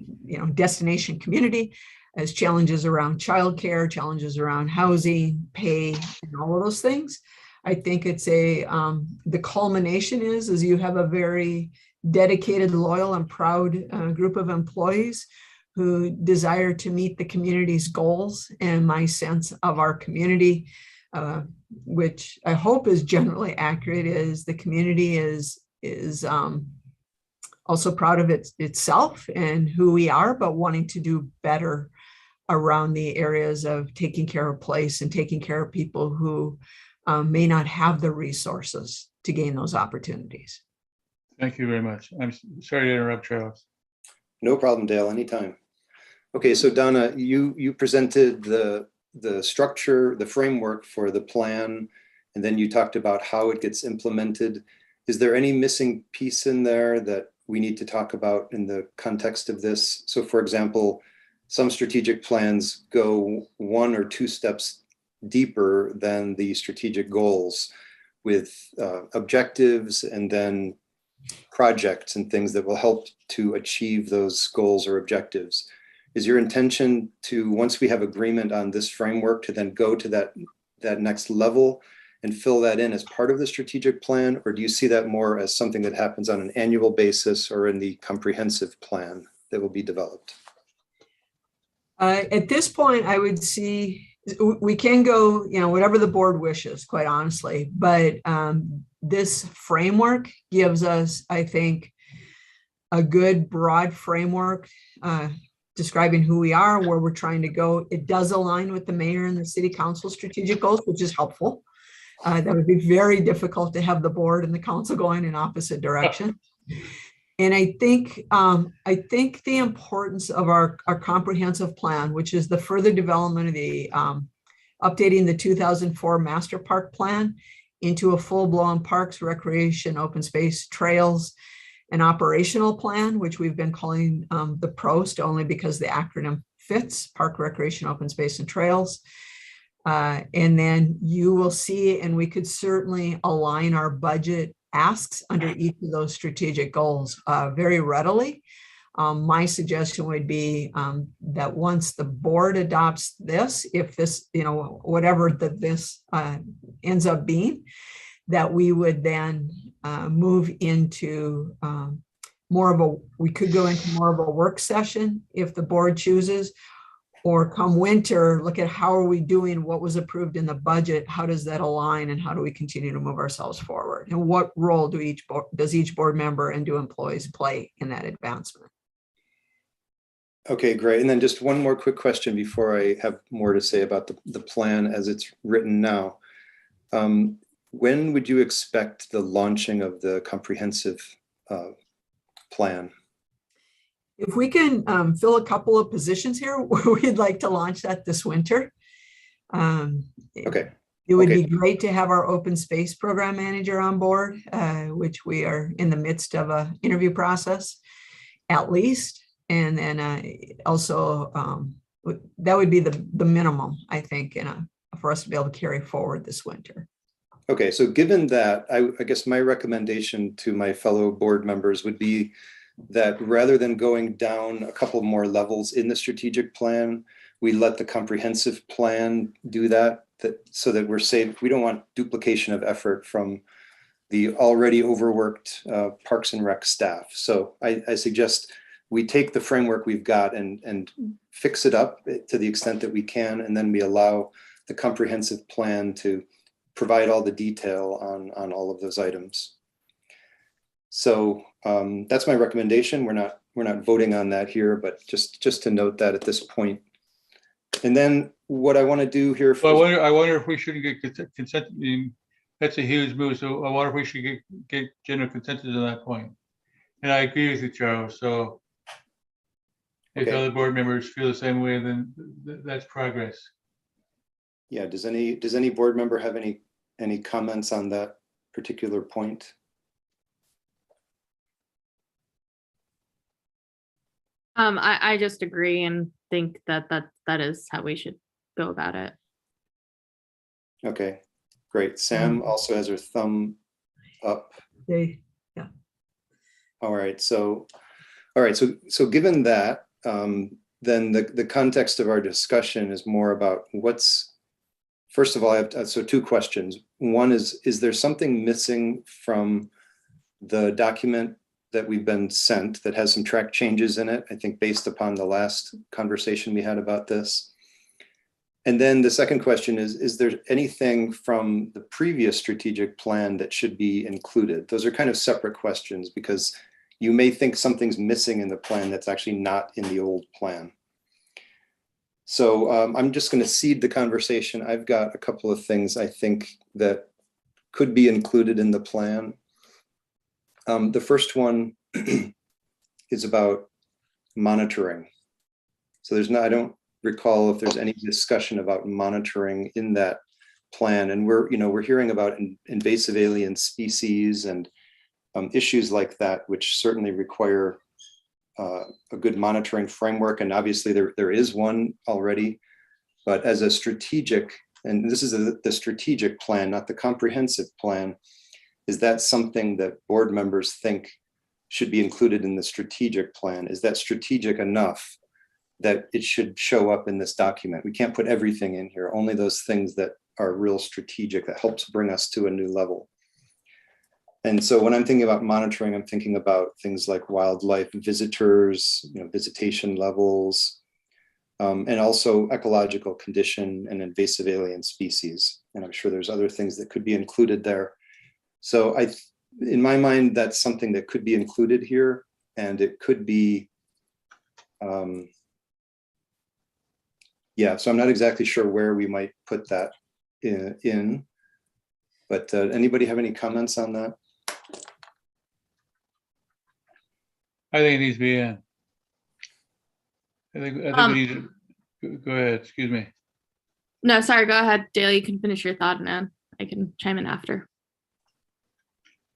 destination community, as challenges around childcare, challenges around housing, pay, and all of those things. I think it's the culmination is you have a very dedicated, loyal, and proud group of employees who desire to meet the community's goals. And my sense of our community, which I hope is generally accurate, is the community is also proud of itself and who we are, but wanting to do better around the areas of taking care of place and taking care of people who may not have the resources to gain those opportunities. Thank you very much. I'm sorry to interrupt, Charles. No problem, Dale, anytime. Okay, so Donna, you presented the structure, the framework for the plan, and then you talked about how it gets implemented. Is there any missing piece in there that we need to talk about in the context of this? So for example, some strategic plans go 1 or 2 steps deeper than the strategic goals with objectives and then projects and things that will help to achieve those goals or objectives. Is your intention to, once we have agreement on this framework, to then go to that next level and fill that in as part of the strategic plan? Or do you see that more as something that happens on an annual basis or in the comprehensive plan that will be developed? At this point, I would see we can go, whatever the board wishes, quite honestly, but this framework gives us, I think, a good broad framework describing who we are, where we're trying to go. It does align with the mayor and the city council strategic goals, which is helpful. That would be very difficult to have the board and the council going in opposite directions. And I think the importance of our comprehensive plan, which is the further development of the updating the 2004 master park plan into a full-blown parks, recreation, open space, trails, and operational plan, which we've been calling the PROST only because the acronym fits: park, recreation, open space, and trails. And then you will see, and we could certainly align our budget asks under each of those strategic goals very readily. My suggestion would be that once the board adopts this, if this, whatever this ends up being, that we would then move into we could go into more of a work session if the board chooses, or come winter, look at how are we doing, what was approved in the budget, how does that align, and how do we continue to move ourselves forward? And what role does each board member and do employees play in that advancement? Okay, great. And then just one more quick question before I have more to say about the plan as it's written now. When would you expect the launching of the comprehensive plan? If we can fill a couple of positions here, we'd like to launch that this winter. Okay. It would be great to have our open space program manager on board, which we are in the midst of an interview process, at least. And then also that would be the minimum, I think, for us to be able to carry forward this winter. Okay, so given that, I guess my recommendation to my fellow board members would be that rather than going down a couple more levels in the strategic plan, we let the comprehensive plan do that so that we're safe. We don't want duplication of effort from the already overworked Parks and Rec staff. So I suggest we take the framework we've got and fix it up to the extent that we can, and then we allow the comprehensive plan to provide all the detail on all of those items. So that's my recommendation. We're not voting on that here, but just to note that at this point. And then what I want to do here. So I wonder if we shouldn't get consent. I mean, that's a huge move. So I wonder if we should get general consensus on that point. And I agree with you, Charles. So if Okay. other board members feel the same way, then that's progress. Yeah. Does any board member have any comments on that particular point? I just agree and think that is how we should go about it. Okay, great. Sam also has her thumb up. All right. So given that, then the context of our discussion is more about first of all, I have so two questions. One is there something missing from the document that we've been sent that has some track changes in it, I think based upon the last conversation we had about this? And then the second question is there anything from the previous strategic plan that should be included? Those are kind of separate questions because you may think something's missing in the plan that's actually not in the old plan. So I'm just going to cede the conversation. I've got a couple of things I think that could be included in the plan. The first one is about monitoring. So I don't recall if there's any discussion about monitoring in that plan. And we're hearing about invasive alien species and issues like that, which certainly require a good monitoring framework. And obviously there is one already, but as a strategic, and this is the strategic plan, not the comprehensive plan, is that something that board members think should be included in the strategic plan? Is that strategic enough that it should show up in this document? We can't put everything in here, only those things that are real strategic, that helps bring us to a new level. And so when I'm thinking about monitoring, I'm thinking about things like wildlife visitors, visitation levels, and also ecological condition and invasive alien species. And I'm sure there's other things that could be included there. So in my mind, that's something that could be included here, and it could be, yeah, so I'm not exactly sure where we might put that in, but anybody have any comments on that? I think it needs to be in. I think we need to, go ahead, excuse me. No, sorry, go ahead, Dale. You can finish your thought and then I can chime in after.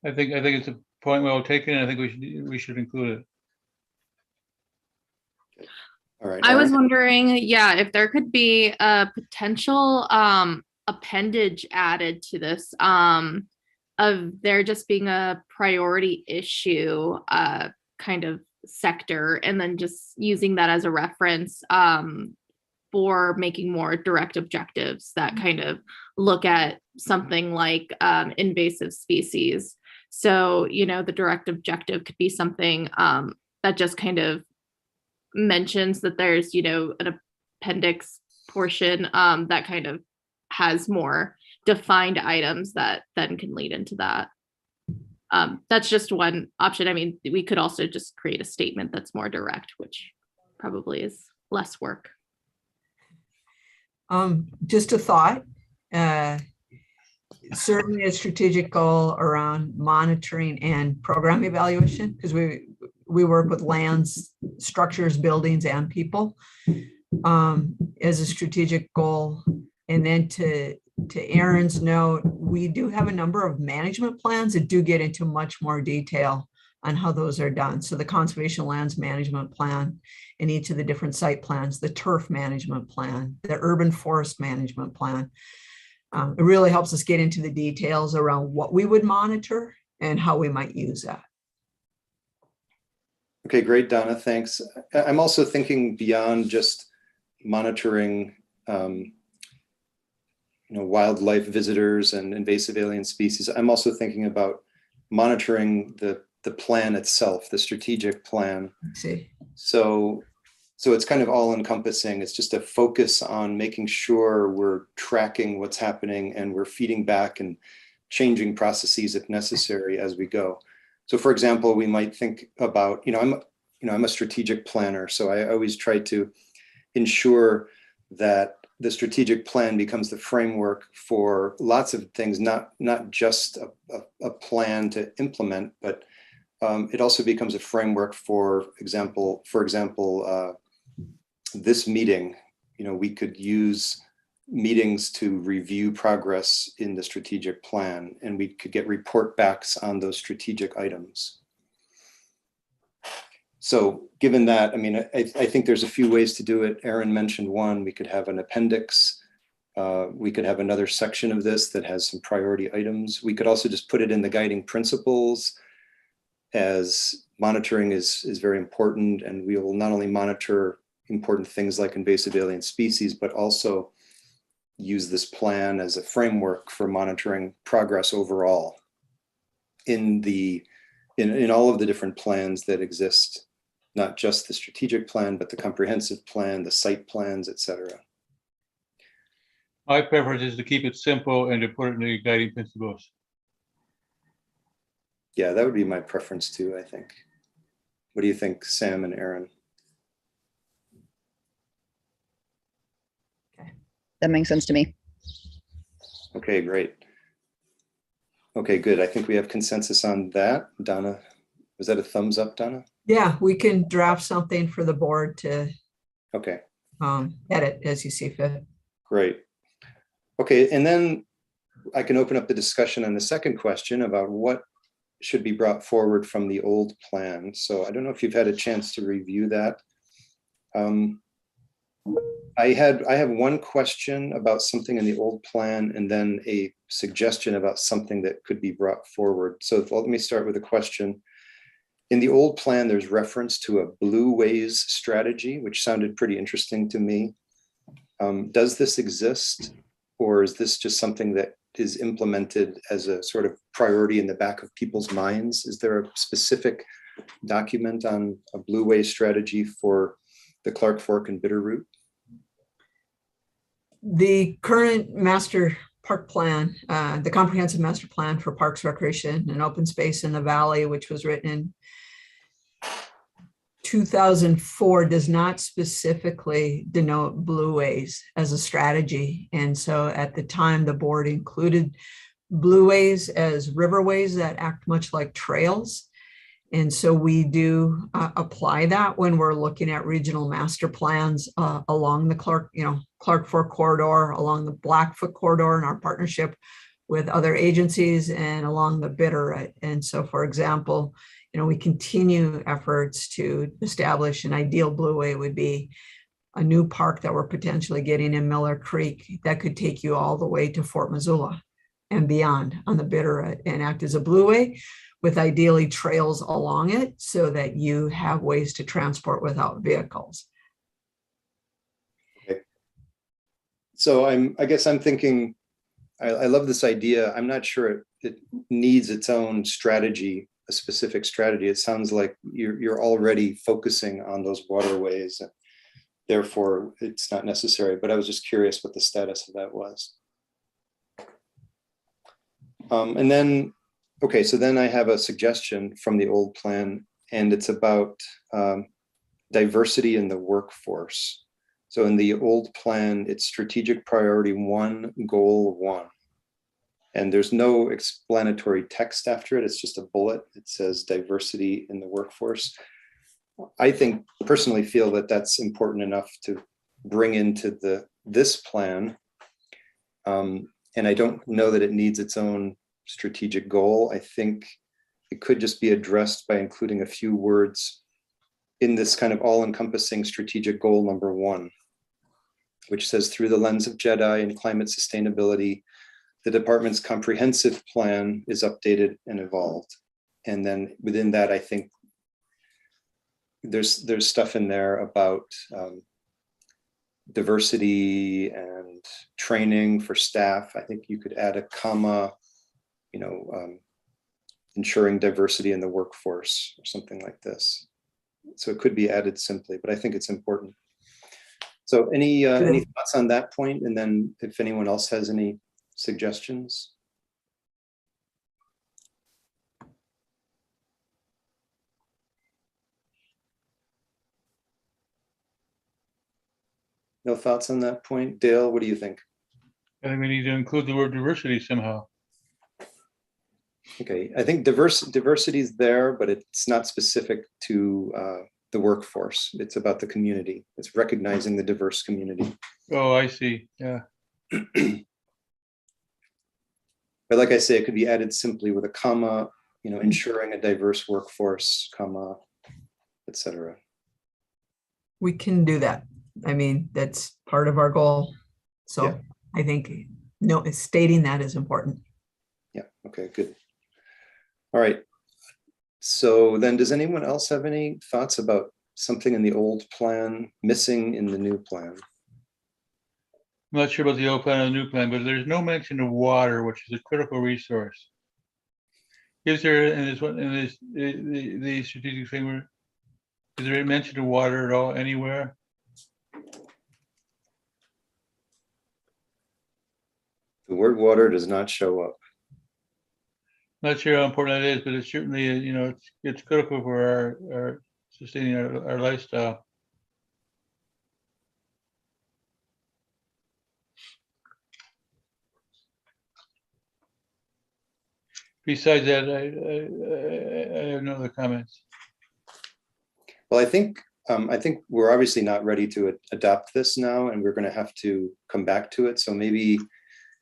I think it's a point well taken, and I think we should include it. All right. I was Erin? wondering, yeah, if there could be a potential appendage added to this of there just being a priority issue kind of sector, and then just using that as a reference for making more direct objectives that kind of look at something like invasive species. So, you know, the direct objective could be something that just kind of mentions that there's, you know, an appendix portion that kind of has more defined items that then can lead into that. That's just one option. I mean, we could also just create a statement that's more direct, which probably is less work. Just a thought. Certainly a strategic goal around monitoring and program evaluation, because we work with lands, structures, buildings, and people as a strategic goal. And then to Erin's note, we do have a number of management plans that do get into much more detail on how those are done. So the conservation lands management plan and each of the different site plans, the turf management plan, the urban forest management plan. It really helps us get into the details around what we would monitor and how we might use that. Okay, great, Donna, thanks. I'm also thinking beyond just monitoring wildlife visitors and invasive alien species. I'm also thinking about monitoring the plan itself, the strategic plan. See, So it's kind of all encompassing. It's just a focus on making sure we're tracking what's happening and we're feeding back and changing processes if necessary as we go. So for example, we might think about, I'm a strategic planner, so I always try to ensure that the strategic plan becomes the framework for lots of things, not just a plan to implement, but it also becomes a framework for example, this meeting. We could use meetings to review progress in the strategic plan, and we could get report backs on those strategic items. So given that, I mean, I think there's a few ways to do it. Erin mentioned one. We could have an appendix. We could have another section of this that has some priority items. We could also just put it in the guiding principles, as monitoring is very important, and we will not only monitor important things like invasive alien species, but also use this plan as a framework for monitoring progress overall in all of the different plans that exist, not just the strategic plan, but the comprehensive plan, the site plans, etc. My preference is to keep it simple and to put it in the guiding principles. Yeah, that would be my preference too, I think. What do you think, Sam and Erin? That makes sense to me. Okay, great. Okay, good. I think we have consensus on that. Donna, was that a thumbs up, Donna? yeah, we can draft something for the board to Okay, edit as you see fit. great. Okay, and then I can open up the discussion on the second question about what should be brought forward from the old plan. So I don't know if you've had a chance to review that. I have one question about something in the old plan and then a suggestion about something that could be brought forward. So let me start with a question. In the old plan, there's reference to a blue ways strategy, which sounded pretty interesting to me. Does this exist, or is this just something that is implemented as a sort of priority in the back of people's minds? Is there a specific document on a blue ways strategy for the Clark Fork and Bitterroot? The current master park plan, the comprehensive master plan for parks, recreation, and open space in the valley, which was written in 2004, does not specifically denote blueways as a strategy. And so at the time, the board included blueways as riverways that act much like trails. And so we do apply that when we're looking at regional master plans along the Clark Fork corridor, along the Blackfoot corridor in our partnership with other agencies, and along the Bitterroot. And so, for example, we continue efforts to establish an ideal blueway would be a new park that we're potentially getting in Miller Creek that could take you all the way to Fort Missoula and beyond on the Bitterroot and act as a blueway, with ideally trails along it so that you have ways to transport without vehicles. Okay. So I guess I'm thinking, I love this idea. I'm not sure it needs its own strategy, a specific strategy. It sounds like you're already focusing on those waterways, and therefore it's not necessary, but I was just curious what the status of that was. And then, okay, so then I have a suggestion from the old plan, and it's about diversity in the workforce. So in the old plan, it's strategic priority 1, goal 1. And there's no explanatory text after it. It's just a bullet. It says diversity in the workforce. I personally feel that that's important enough to bring into this plan. And I don't know that it needs its own strategic goal. I think it could just be addressed by including a few words in this kind of all-encompassing strategic goal number 1, which says, through the lens of JEDI and climate sustainability, the department's comprehensive plan is updated and evolved. And then within that, I think there's stuff in there about diversity and training for staff. I think you could add a comma, ensuring diversity in the workforce or something like this. So it could be added simply, but I think it's important. So any thoughts on that point? And then if anyone else has any suggestions? No thoughts on that point? Dale, what do you think? I think we need to include the word diversity somehow. Okay, I think diversity is there, but it's not specific to the workforce. It's about the community. It's recognizing the diverse community. Oh, I see. Yeah. But like I say, it could be added simply with a comma, ensuring a diverse workforce, comma, etc. We can do that. I mean, that's part of our goal. So Yeah. I think stating that is important. Yeah, okay, good. All right. So then does anyone else have any thoughts about something in the old plan missing in the new plan? I'm not sure about the old plan or the new plan, but there's no mention of water, which is a critical resource. Is there in this one, the strategic framework, is there a mention of water at all anywhere? The word water does not show up. Not sure how important that is, but it's certainly, it's critical for our sustaining our lifestyle. Besides that, I have no other comments. Well, I think we're obviously not ready to adopt this now, and we're going to have to come back to it. So maybe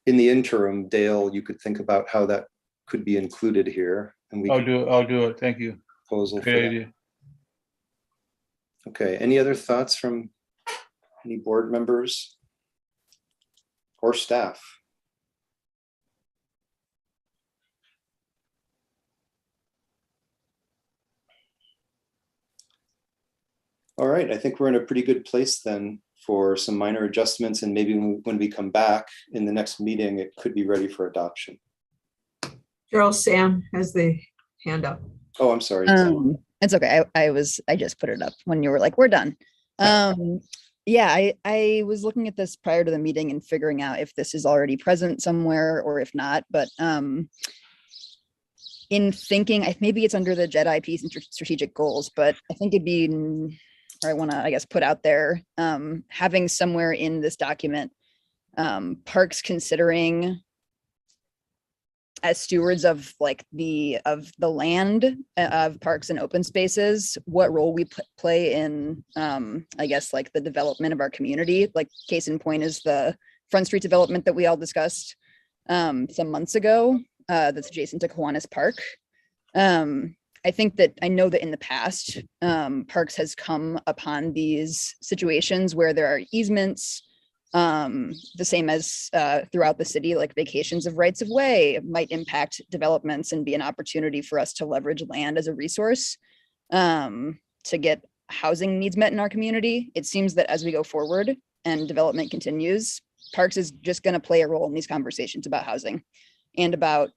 in the interim, Dale, you could think about how that could be included here. And we I'll do it. Thank you. proposal for Great that. idea. Okay, any other thoughts from any board members or staff? All right, I think we're in a pretty good place then for some minor adjustments, and maybe when we come back in the next meeting, it could be ready for adoption. Cheryl, Sam has the hand up. Oh, I'm sorry. It's okay. I just put it up when you were like, we're done. Yeah, I was looking at this prior to the meeting and figuring out if this is already present somewhere or if not, but in thinking, maybe it's under the JEDI piece and strategic goals, but I think it'd be, or I want to, I guess, put out there, having somewhere in this document, parks considering as stewards of like the land of parks and open spaces, what role we play in, I guess, like the development of our community. Like case in point is the Front Street development that we all discussed some months ago, that's adjacent to Kiwanis Park. I think that I know that in the past, parks has come upon these situations where there are easements, the same as throughout the city, like vacations of rights of way might impact developments and be an opportunity for us to leverage land as a resource to get housing needs met in our community. It seems that as we go forward and development continues, parks is just going to play a role in these conversations about housing and about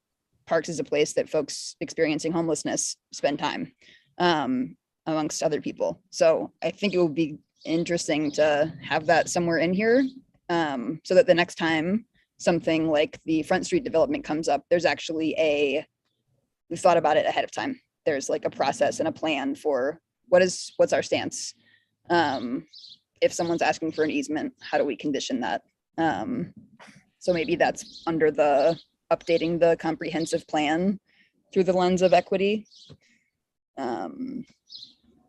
parks as a place that folks experiencing homelessness spend time amongst other people. So I think it would be interesting to have that somewhere in here so that the next time something like the Front Street development comes up, there's actually we've thought about it ahead of time. There's like a process and a plan for what's our stance. If someone's asking for an easement, how do we condition that? So maybe that's under the updating the comprehensive plan through the lens of equity.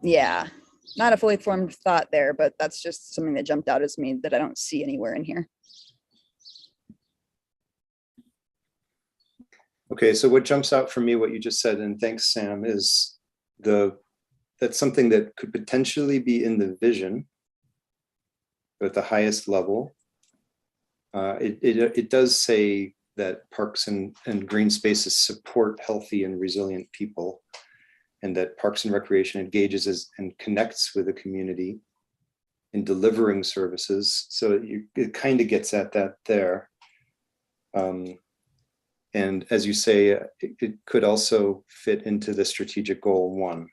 Yeah, not a fully formed thought there, but that's just something that jumped out as me that I don't see anywhere in here. Okay, so what jumps out for me, what you just said, and thanks, Sam, is that's something that could potentially be in the vision at the highest level. It does say that parks and green spaces support healthy and resilient people, and that Parks and Recreation engages and connects with the community in delivering services. So it kind of gets at that there. And as you say, it could also fit into the strategic goal 1.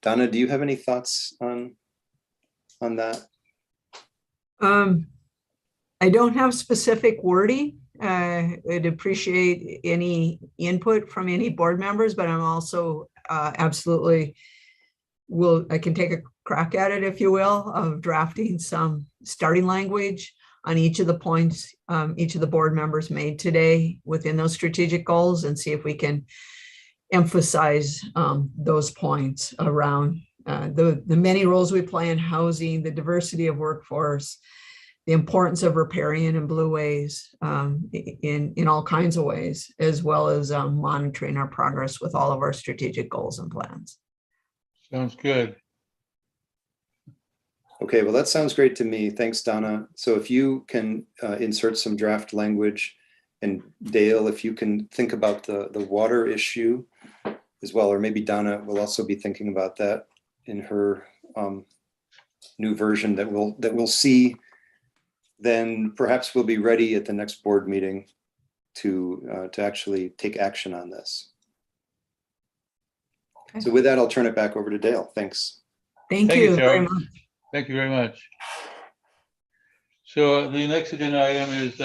Donna, do you have any thoughts on that? I don't have specific wording. I'd appreciate any input from any board members, but I'm also absolutely I can take a crack at it, if you will, of drafting some starting language on each of the points each of the board members made today within those strategic goals, and see if we can emphasize those points around the many roles we play in housing, the diversity of workforce, the importance of riparian and blue ways in all kinds of ways, as well as monitoring our progress with all of our strategic goals and plans. Sounds good. Okay, well, that sounds great to me. Thanks, Donna. So if you can insert some draft language, and Dale, if you can think about the water issue as well, or maybe Donna will also be thinking about that in her new version that we'll see, then perhaps we'll be ready at the next board meeting to actually take action on this. Okay. So with that, I'll turn it back over to Dale. Thanks. Thank Thank you, you very Sarah. much. Thank you very much. So the next agenda item is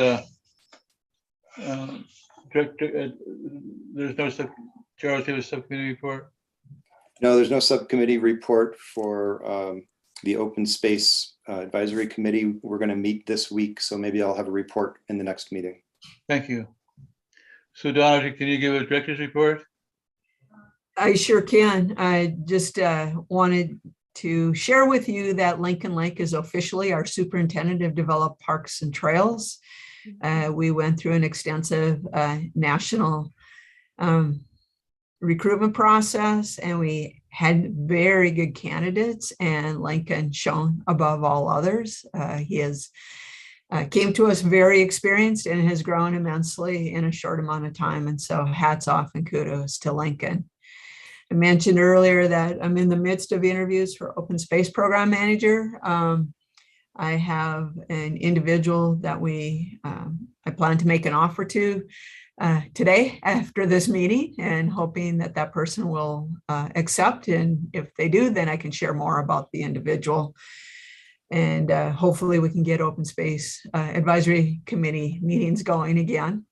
director. There's no Charles, you have a subcommittee report? No, there's no subcommittee report for the Open Space Advisory Committee. We're going to meet this week, so maybe I'll have a report in the next meeting. Thank you. So Donna, can you give a director's report? I sure can. I just wanted to share with you that Lincoln Lake is officially our superintendent of developed parks and trails. We went through an extensive national recruitment process, and we had very good candidates, and Lincoln shone above all others. He has came to us very experienced and has grown immensely in a short amount of time. And so hats off and kudos to Lincoln. I mentioned earlier that I'm in the midst of interviews for Open Space Program Manager. I have an individual that I plan to make an offer to today after this meeting, and hoping that that person will accept. And if they do, then I can share more about the individual. And hopefully we can get open space advisory committee meetings going again.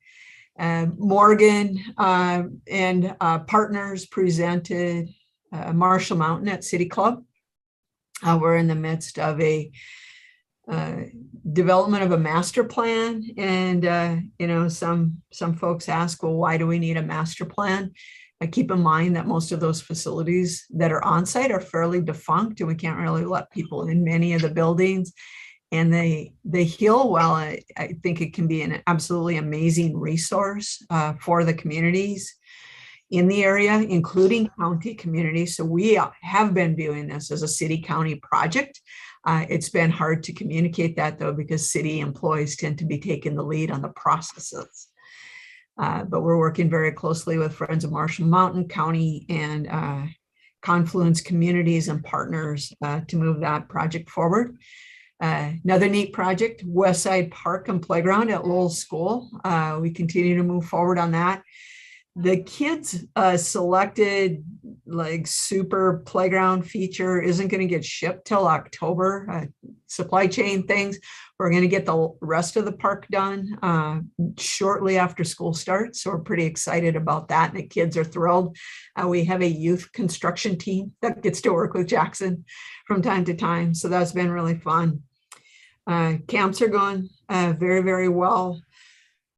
Morgan and partners presented Marshall Mountain at City Club. We're in the midst of a development of a master plan, and you know, some folks ask, well, why do we need a master plan? Keep in mind that most of those facilities that are on site are fairly defunct, and we can't really let people in many of the buildings. And they heal well. I think it can be an absolutely amazing resource for the communities in the area, including county communities. So we have been viewing this as a city-county project. It's been hard to communicate that, though, because city employees tend to be taking the lead on the processes. But we're working very closely with Friends of Marshall Mountain County and Confluence communities and partners to move that project forward. Another neat project, Westside Park and Playground at Lowell School. We continue to move forward on that. The kids selected like super playground feature isn't going to get shipped till October. Supply chain things. We're going to get the rest of the park done shortly after school starts. So we're pretty excited about that. And the kids are thrilled. We have a youth construction team that gets to work with Jackson from time to time. So that's been really fun. Camps are going very, very well.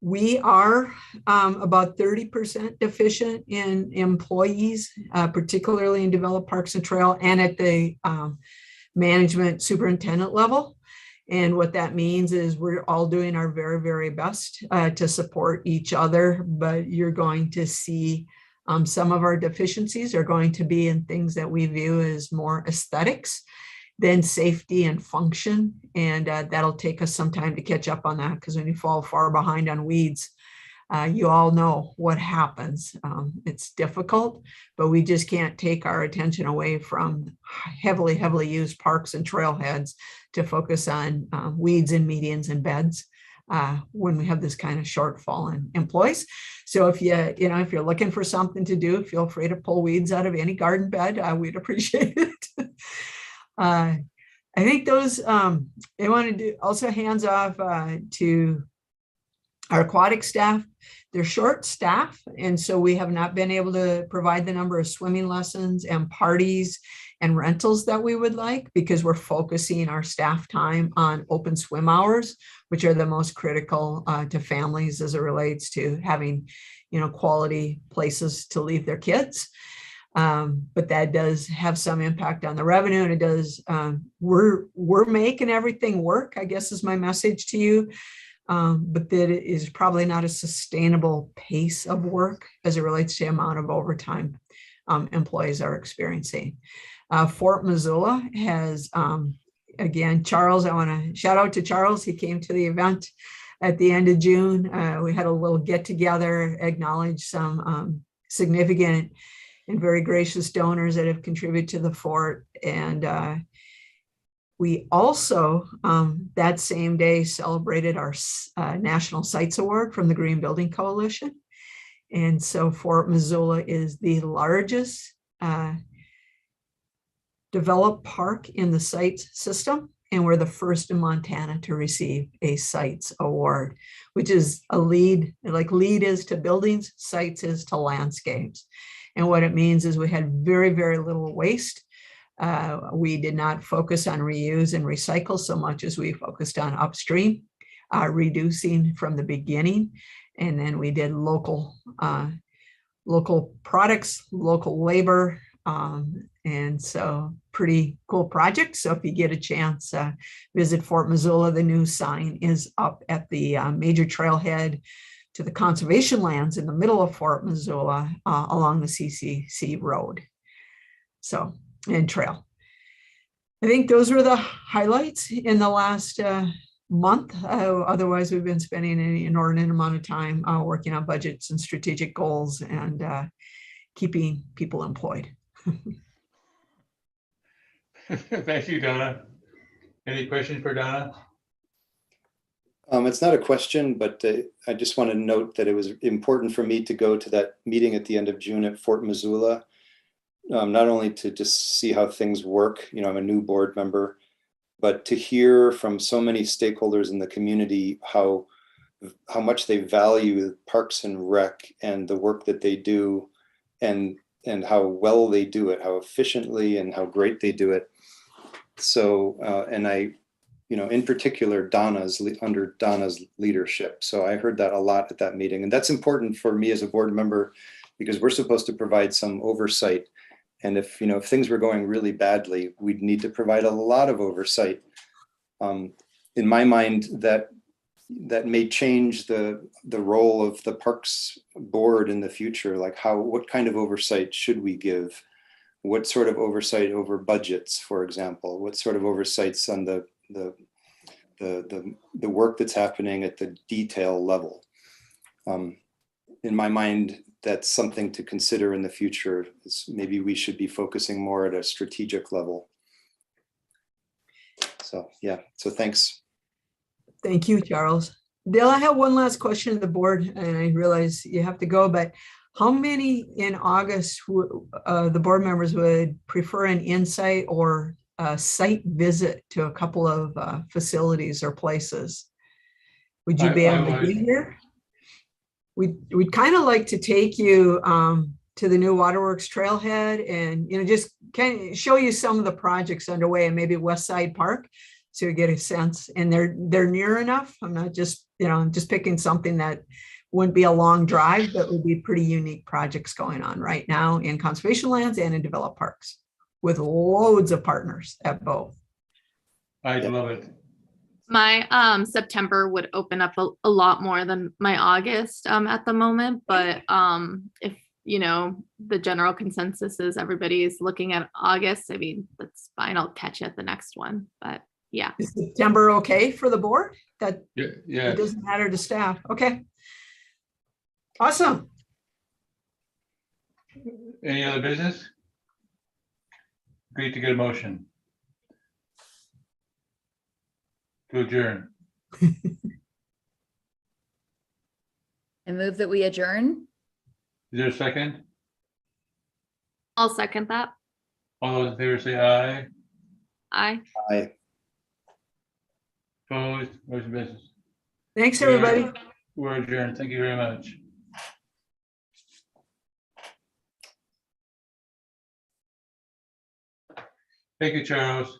We are about 30% deficient in employees, particularly in developed parks and trail and at the management superintendent level. And what that means is we're all doing our very, very best to support each other, but you're going to see some of our deficiencies are going to be in things that we view as more aesthetics than safety and function. And that'll take us some time to catch up on that, because when you fall far behind on weeds, you all know what happens. It's difficult, but we just can't take our attention away from heavily used parks and trailheads to focus on weeds and medians and beds when we have this kind of shortfall in employees. So if if you're looking for something to do, feel free to pull weeds out of any garden bed. We'd appreciate it. I think those, I want to do also hands off to our aquatic staff. They're short staff, and so we have not been able to provide the number of swimming lessons and parties and rentals that we would like, because we're focusing our staff time on open swim hours, which are the most critical to families as it relates to having, quality places to leave their kids. But that does have some impact on the revenue, and it does, we're making everything work, I guess is my message to you. But that it is probably not a sustainable pace of work as it relates to the amount of overtime employees are experiencing. Fort Missoula has, again, Charles, I want to shout out to Charles. He came to the event at the end of June. We had a little get together, acknowledge some significant and very gracious donors that have contributed to the fort. And we also, that same day, celebrated our National Sites Award from the Green Building Coalition. And so Fort Missoula is the largest developed park in the sites system. And we're the first in Montana to receive a sites award, which is a lead, like lead is to buildings, sites is to landscapes. And what it means is we had very, very little waste. We did not focus on reuse and recycle so much as we focused on upstream, reducing from the beginning. And then we did local products, local labor. And so pretty cool project. So if you get a chance, visit Fort Missoula. The new sign is up at the major trailhead to the conservation lands in the middle of Fort Missoula along the CCC road. So, and trail. I think those were the highlights in the last month. Otherwise, we've been spending an inordinate amount of time working on budgets and strategic goals and keeping people employed. Thank you, Donna. Any questions for Donna? It's not a question, but I just want to note that it was important for me to go to that meeting at the end of June at Fort Missoula. Not only to just see how things work, I'm a new board member, but to hear from so many stakeholders in the community how much they value Parks and Rec and the work that they do, and how well they do it, how efficiently and how great they do it. So, and I, in particular, under Donna's leadership. So I heard that a lot at that meeting, and that's important for me as a board member, because we're supposed to provide some oversight. And if things were going really badly, we'd need to provide a lot of oversight. In my mind, that may change the role of the Parks Board in the future. Like what kind of oversight should we give? What sort of oversight over budgets, for example? What sort of oversights on the work that's happening at the detail level? In my mind, that's something to consider in the future. Maybe we should be focusing more at a strategic level. So yeah, so thanks. Thank you, Charles. Dale, I have one last question to the board, and I realize you have to go, but how many in August the board members would prefer an insight or a site visit to a couple of facilities or places? Would you be able to be here? We'd kind of like to take you to the new Waterworks trailhead and, just kind of show you some of the projects underway and maybe West Side Park, so you get a sense. And they're near enough. I'm not just, I'm just picking something that wouldn't be a long drive, but would be pretty unique projects going on right now in conservation lands and in developed parks with loads of partners at both. I'd love it. My September would open up a lot more than my August at the moment, but if the general consensus is everybody is looking at August, I mean, that's fine. I'll catch you at the next one, but yeah. Is September okay for the board? That Yeah. it doesn't matter to staff. Okay. Awesome. Any other business? Great to get a motion to adjourn. I move that we adjourn. Is there a second? I'll second that. All those in favor say aye. Aye. Aye. Opposed? Motion passes. Thanks, everybody. We're adjourned. Thank you very much. Thank you, Charles.